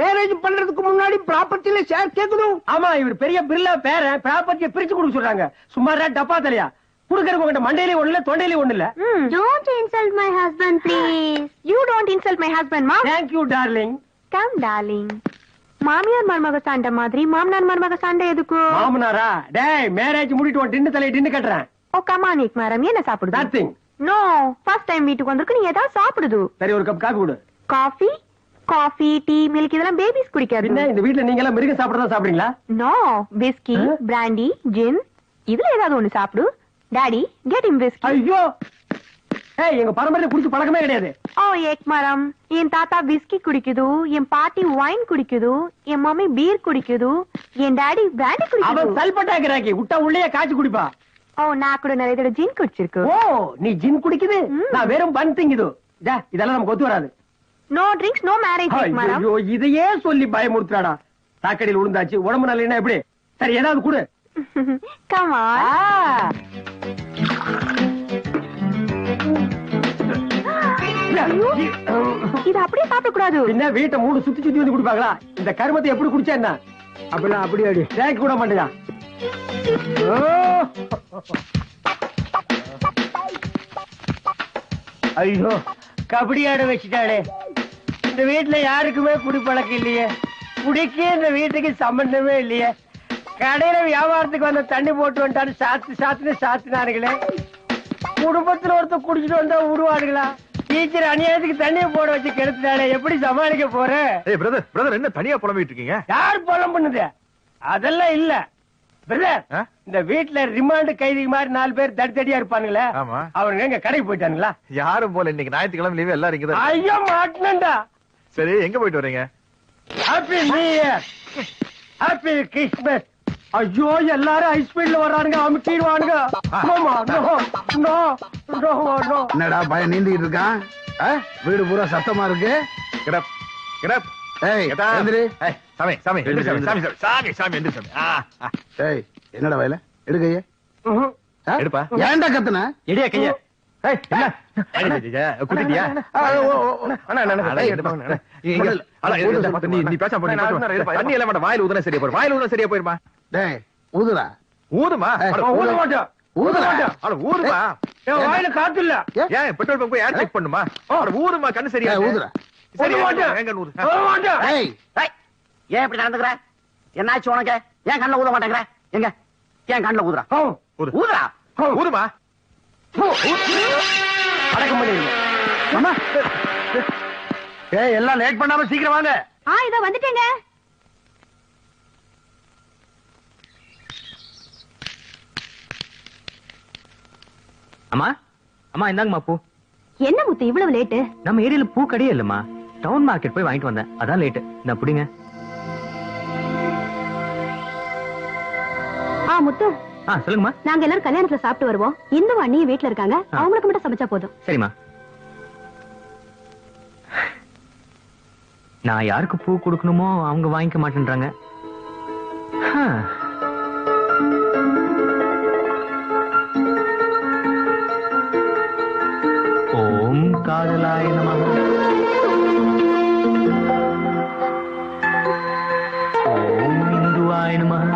மேரேஜ் பண்றதுக்கு முன்னாடி ப்ராப்பர்ட்டில ஷேர் கேக்குது. ஆமா, இவர் பெரிய பிர்லா பேரன், ப்ராப்பர்ட்டியை பிரிச்சு கொடுக்க சொல்றாங்க. சும்மாரா டப்பா தலையா குடுக்கறதுக்கு உங்ககிட்ட மண்டையிலே ஒண்ணு இல்ல, தொண்டையிலே ஒண்ணு இல்ல. Don't insult my husband, please. You don't insult my husband, mom. Thank you, darling. Come, darling. மாமியார் மருமக சண்டை மாதிரி மாமனார் மருமக சண்டை எதுக்கு? மாமனாரா? டேய் மேரேஜ் முடிட்டு உன் டின்னு தலையை டின்னு கட்டுறேன். ஓ கமான் இக் மேடம், என்ன சாப்பிடுது? Nothing. நோ, ஃபர்ஸ்ட் டைம் வீட்டுக்கு வந்திருக்கு, நீ ஏதாவது சாப்பிடுது. சரி ஒரு கப் காபி கொடு. காஃபி, காஃபி, டீ, மில்க் இதெல்லாம் பேபிஸ் குடிக்காது. என்ன இந்த வீட்ல நீங்க எல்லாம் மிருகம் சாப்பிடுறதா சாப்பிடுறீங்களா? நோ, விஸ்கி, பிராண்டி, ஜின் இதுல ஏதாவது ஒண்ணு சாப்பிடு. Daddy, get him whisky. ஐயோ. ஏய் எங்க பரம்பரையில குடிச்சு பழக்கமே கிடையாது. ஓ ஏக் மரம், என் தாத்தா விஸ்கி குடிக்குது, என் பாட்டி வைன் குடிக்குது, என் மம்மி பீர் குடிக்குது, என் டாடி பிராண்டி குடிக்குது. அவன் சல்பட்டாக்கிறாக்கி விட்டா உள்ளே காய்ச்சி குடிப்பா. ஓ நான் கூட நிறைய தடவை ஜின் குடிச்சிருக்கு. ஓ நீ ஜின் குடிக்குது, நான் வெறும் பன் திங்குது. இதெல்லாம் நமக்கு ஒத்து வராது. நோ ட்ரிங்க்ஸ், நோ மேரேஜ் ஏக் மரம். ஐயோ இதையே சொல்லி பயமுறுத்துறாடா. தாக்கடியில் விழுந்தாச்சு, உடம்பு நல்ல எப்படி? சரி ஏதாவது கொடு. Come on. இது அப்படியே சாப்பிட கூடாது. என்ன வீட்டை 3 சுத்தி சுத்தி வந்து குடிப்பாங்களா? இந்த கருமத்தை எப்படி குடிச்சா என்ன? அப்படிலாம் அப்படி அடி டேக் கூட மாட்டியா? ஐயோ கபடி ஆட வச்சுட்டாளே. இந்த வீட்டுல யாருக்குமே குடிப்பழக்கம் இல்லையே, குடிக்க இந்த வீட்டுக்கு சம்பந்தமே இல்லையே. கடையில வியாபாரத்துக்கு வந்த தண்ணி போட்டு வந்துட்டாரு, சாத்துன்னு சாத்தினாருங்களே. குடும்பத்துல ஒருத்தர் குடிச்சிட்டு வந்தா விடுவாருங்களா? டீச்சர் அநியாயத்துக்கு தண்ணிய போட வச்சு கெடுத்துட்டாலே எப்படி சமாளிக்க போற? ஏய் பிரதர் பிரதர் என்ன தனியா புலம்பிட்டு இருக்கீங்க? யார் புலம் பண்ணுது? அதெல்லாம் இல்ல பிரதர். இந்த வீட்டுல ரிமாண்ட் கைதி மாதிரி 4 பேர் தடித்தடியா இருப்பானுங்களே, அவங்க எங்க கடைக்கு போயிட்டானுங்களா? யாரும் போல, இன்னைக்கு ஞாயிற்றுக்கிழமை லீவு, எல்லாரும் இங்கதான். ஐயோ மாட்டேன்டா. சரி எங்க போயிட்டு வரீங்க? Happy new year, happy Christmas. ஐயோ எல்லாரும் ஹை ஸ்பீட்ல வர்றானுங்க, அமுக்கிடுவானுங்க. என்னடா பயம் நீந்திட்டு இருக்கான்? வீடு பூரா சத்தமா இருக்கு. கிடப் கிடப். சாமி சாமி சாமி சாமி சாமி எந்திரி சாமி. ஏய் என்னடா வயல எடுக்கைய எடுப்பா. ஏன்டா கத்துன? எடியா கைய. ஏய் என்ன குட்டியா? நீ பேசாம போடு. தண்ணி எல்லாம் வாயில ஊதுனா சரியா போயிரும். வாயில ஊதுனா சரியா போயிருமா? டேய் ஊதுடா. ஊதுமா? ஊத மாட்டோம். ஊதுடா. அட ஊதுமா. என் வாயில காத்து இல்ல. ஏன் பெட்ரோல் பங்க் போய் ஏர் செக் பண்ணுமா? அட ஊதுமா, கண்ணு சரியா. ஊதுடா. சரி எங்க ஊது? ஏய் ஏன் இப்படி நடந்துக்கற? என்னாச்சு உனக்கு? ஏன் கண்ணுல ஊத மாட்டேங்கற? எங்க ஏன் கண்ணுல ஊதுறா? ஊதுறா. ஊதுமா. அடக்க முடியல. அம்மா ஏய் எல்லாம் லேட் பண்ணாம சீக்கிரம் வாங்க. இதோ வந்துட்டேங்க. அம்மா அம்மா இந்தாங்கம்மா பூ. என்ன முத்து இவ்வளவு லேட்டு? நம்ம ஏரியால பூ கடையே இல்லம்மா, டவுன் மார்க்கெட் போய் வாங்கிட்டு வந்தேன், அதான் லேட்டு. நான் புடிங்க. முத்து. சொல்லுங்கம்மா. நாங்க எல்லாரும் கல்யாணத்துல சாப்பிட்டு வருவோம். இந்த அண்ணி வீட்டுல இருக்காங்க, அவங்களுக்கு மட்டும் சமைச்சா போதும். சரிம்மா. நான் யாருக்கு பூ கொடுக்கணுமோ அவங்க வாங்கிக்க மாட்டேன்றாங்க. ஓம் காதலாய நமः. ஓம் இந்துவாய நமः.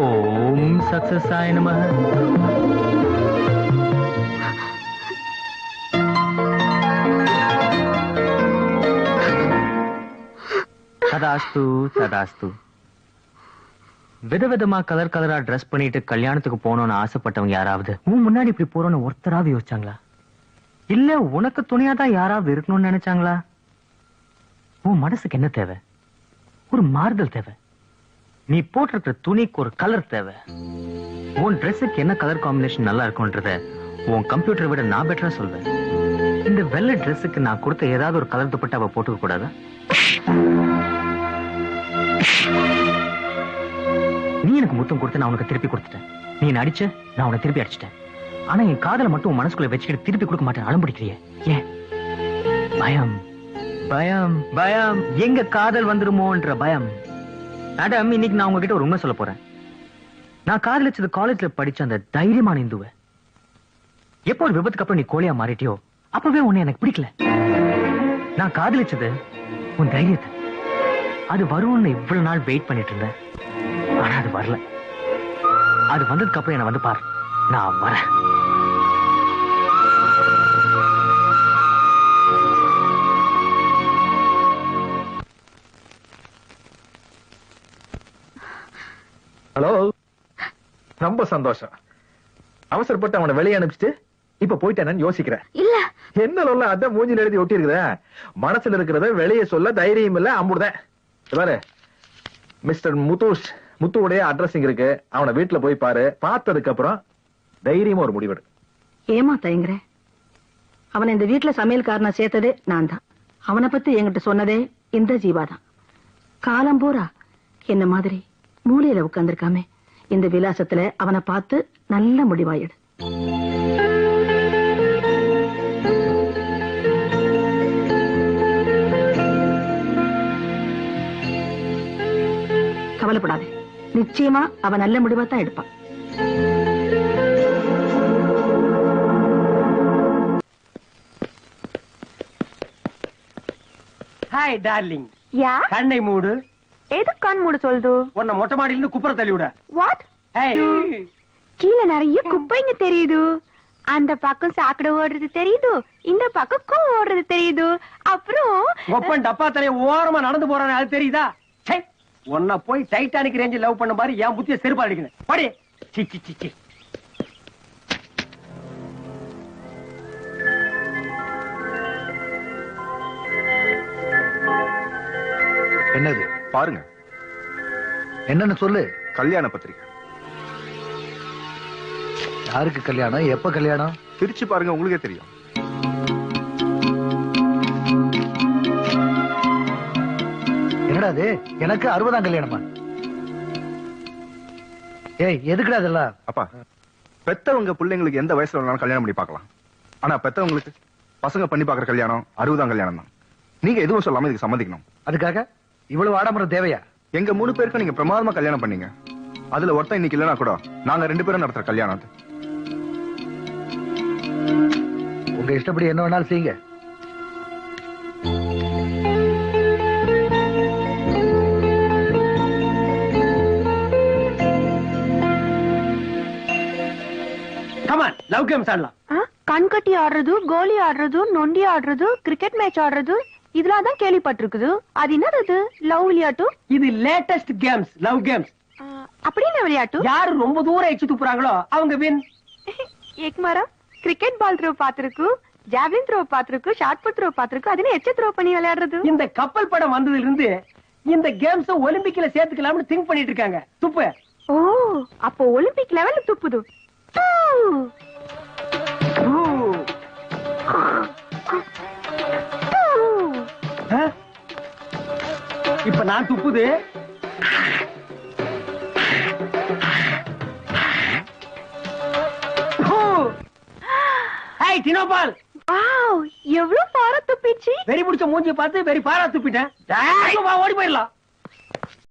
ஓம் சக்சஸாய நமः. ததாஸ்து ததாஸ்து. விதவிதமா கலர் கலரா ட்ரெஸ் பண்ணிட்டு கல்யாணத்துக்கு போனோம்னு ஆசைப்பட்டவங்க யாராவது உன் முன்னாடி இப்படி போறோம்னு ஒருத்தராவது யோசிச்சாங்களா? இல்ல உனக்கு துணையாதான் யாராவது இருக்கணும்னு நினைச்சாங்களா? உன் மனசுக்கு என்ன தேவை? ஒரு மாறுதல் தேவை. நீ போட்டிருக்கிற துணிக்கு ஒரு கலர் தேவை. உன் ட்ரெஸ்ஸுக்கு என்ன கலர் காம்பினேஷன் நல்லா இருக்கும்ன்றத உன் கம்ப்யூட்டரை விட நான் பெட்டரா சொல்வேன். இந்த வெள்ளை ட்ரெஸ்ஸுக்கு நான் கொடுத்த ஏதாவது ஒரு கலர் துப்பட்டா போட்டுக்க கூடாதா? நீ எனக்கு முத்தம் கொடுத்து நான் உனக்கு திருப்பி கொடுத்துட்டேன். நீ என்ன அடிச்ச, நான் உனக்கு திருப்பி அடிச்சிட்டேன். ஆனா என் காதலை மட்டும் உன் மனசுக்குள்ள வச்சுக்கிட்டு திருப்பி கொடுக்க மாட்டேன் அலம்பிடிக்கிறியே ஏன்? பயம் பயம் பயம். எங்க காதல் வந்துருமோன்ற பயம். மேடம், இன்னைக்கு நான் உங்ககிட்ட ஒரு உண்மை சொல்ல போறேன். நான் காதலிச்சது காலேஜ்ல படிச்ச அந்த தைரியமான இந்துவை. எப்போ ஒரு விபத்துக்கு அப்புறம் நீ கோழியா மாறிட்டியோ அப்பவே உன்னை எனக்கு பிடிக்கல. நான் காதலிச்சது உன் தைரியத்தை. அது வரும்னு இவ்வளவு நாள் வெயிட் பண்ணிட்டு இருந்தேன். ஆனா அது வரல. அது வந்ததுக்கு அப்புறம் என்ன வந்து பாரு, நான் வரேன். ஹலோ. ரொம்ப சந்தோஷம். அவசரப்பட்டு அவனை வெளியே அனுப்பிச்சிட்டு இப்ப போயிட்டானு யோசிக்கிறேன். இல்ல என்ன சொல்ல, அதான் மூஞ்சில எழுதி ஒட்டி இருக்குதே. மனசுல இருக்கிறத வெளியே சொல்ல தைரியம் இல்ல, அம்புடுதேன். பாரு, மிஸ்டர் முத்துவுடைய அட்ரஸ் இங்க இருக்கு. அவனை வீட்டுல போய் பாரு. பார்த்ததுக்கு அப்புறம் தைரியமா ஒரு முடிவெடு. ஏமா தயங்குறேன்? அவனை இந்த வீட்டுல சமையல்காரனா சேர்த்ததே நான் தான். அவனை பத்தி என்கிட்ட சொன்னதே இந்த ஜீவாதான். காலம் பூரா என்ன மாதிரி மூலையில உட்கார்ந்திருக்காமே, இந்த விலாசத்துல அவனை பார்த்து நல்ல முடிவாயிடு. கவலைப்படாதே, நிச்சயமா அவன் நல்ல முடிவா தான் எடுப்பான். Hi darling. யா, கண்ணை மூடு. எது கண் மூட சொல்லுது? உன்னை மொட்டை மாடியில இருந்து குப்புற தள்ளி விட. வாட்? கீழே நிறைய குப்பைங்க தெரியுது. அந்த பக்கம் சாக்கடை ஓடுறது தெரியுது, இந்த பக்கம் கூ ஓடுறது தெரியுது. அப்புறம் ஒப்பன் டப்பா தலைய ஓரமா நடந்து போறானே, அது தெரியுதா? உன்னை போய் டைட்டானிக் ரேஞ்சில் லவ் பண்ண மாதிரி என் புத்திய செருப்பா அடிக்கணும். படி. C C C C. பாருங்க. என்னன்னு சொல்லு. கல்யாண பத்திரிக்கை. யாருக்கு கல்யாணம், எப்ப கல்யாணம்? பிரிச்சு பாருங்க, உங்களுக்கே தெரியும். என்னடா அது? எனக்கு 60ஆம் கல்யாணமா? ஏய், எதுக்குடா அதெல்லாம்? அப்பா, பெத்தவங்க பிள்ளைங்களுக்கு எந்த வயசுல வேணாலும் கல்யாணம் பண்ணி பார்க்கலாம். ஆனா பெத்தவங்களுக்கு பசங்க பண்ணி பாக்குற கல்யாணம் 60ஆம் கல்யாணம் தான். நீங்க எதுவும் சொல்லாம இதுக்கு சம்மதிக்கணும். அதுக்காக இவ்வளவு ஆடம்பரம் தேவையா? எங்க 3 பேருக்கும் நீங்க பிரமாதமா கல்யாணம் பண்ணீங்க. அதுல ஒருத்தன் இன்னைக்கு இல்லனா கூட நாங்க 2 பேரும் நடத்துற கல்யாணம் அது. உங்க இஷ்டப்படி என்ன வேணாலும் செய்யுங்க. கமான், லவ் கேம்ஸ் ஆடலாம். கண் கட்டி ஆடுறது, கோலி ஆடுறது, நொண்டி ஆடுறது, கிரிக்கெட் மேட்ச் ஆடுறது, இதெல்லாம் தான் கேள்விப்பட்டிருக்குது. அது என்னது? லவ் விளையாட்டு? இது லேட்டஸ்ட் கேம்ஸ், லவ் கேம்ஸ். அப்படி என்ன விளையாட்டு? யாரு ரொம்ப தூரம் எச்சு துப்புறாங்களோ அவங்க வின். ஏக் மரம் கிரிக்கெட் பால் த்ரோ பாத்துருக்கு, ஜாவ்லின் த்ரோ பாத்துருக்கு, ஷார்ட் புட் த்ரோ பாத்துருக்கு. அது என்ன எச்ச த்ரோ பண்ணி விளையாடுறது? இந்த கப்பல் படம் வந்ததுல இருந்து இந்த கேம்ஸ் ஒலிம்பிக்ல சேர்த்துக்கலாம்னு திங்க் பண்ணிட்டு இருக்காங்க. துப்பு. ஓ, அப்போ ஒலிம்பிக் லெவல்ல துப்புது. இப்ப நான் துப்புது. ஹேய் டினோபால், வாவ், எவ்வளவு பாரா துப்பிச்சு. வெறி பிடிச்ச மூஞ்சி பார்த்து வெறி பாரா துப்பிட்டேன். ஓடி போயிடலாம்.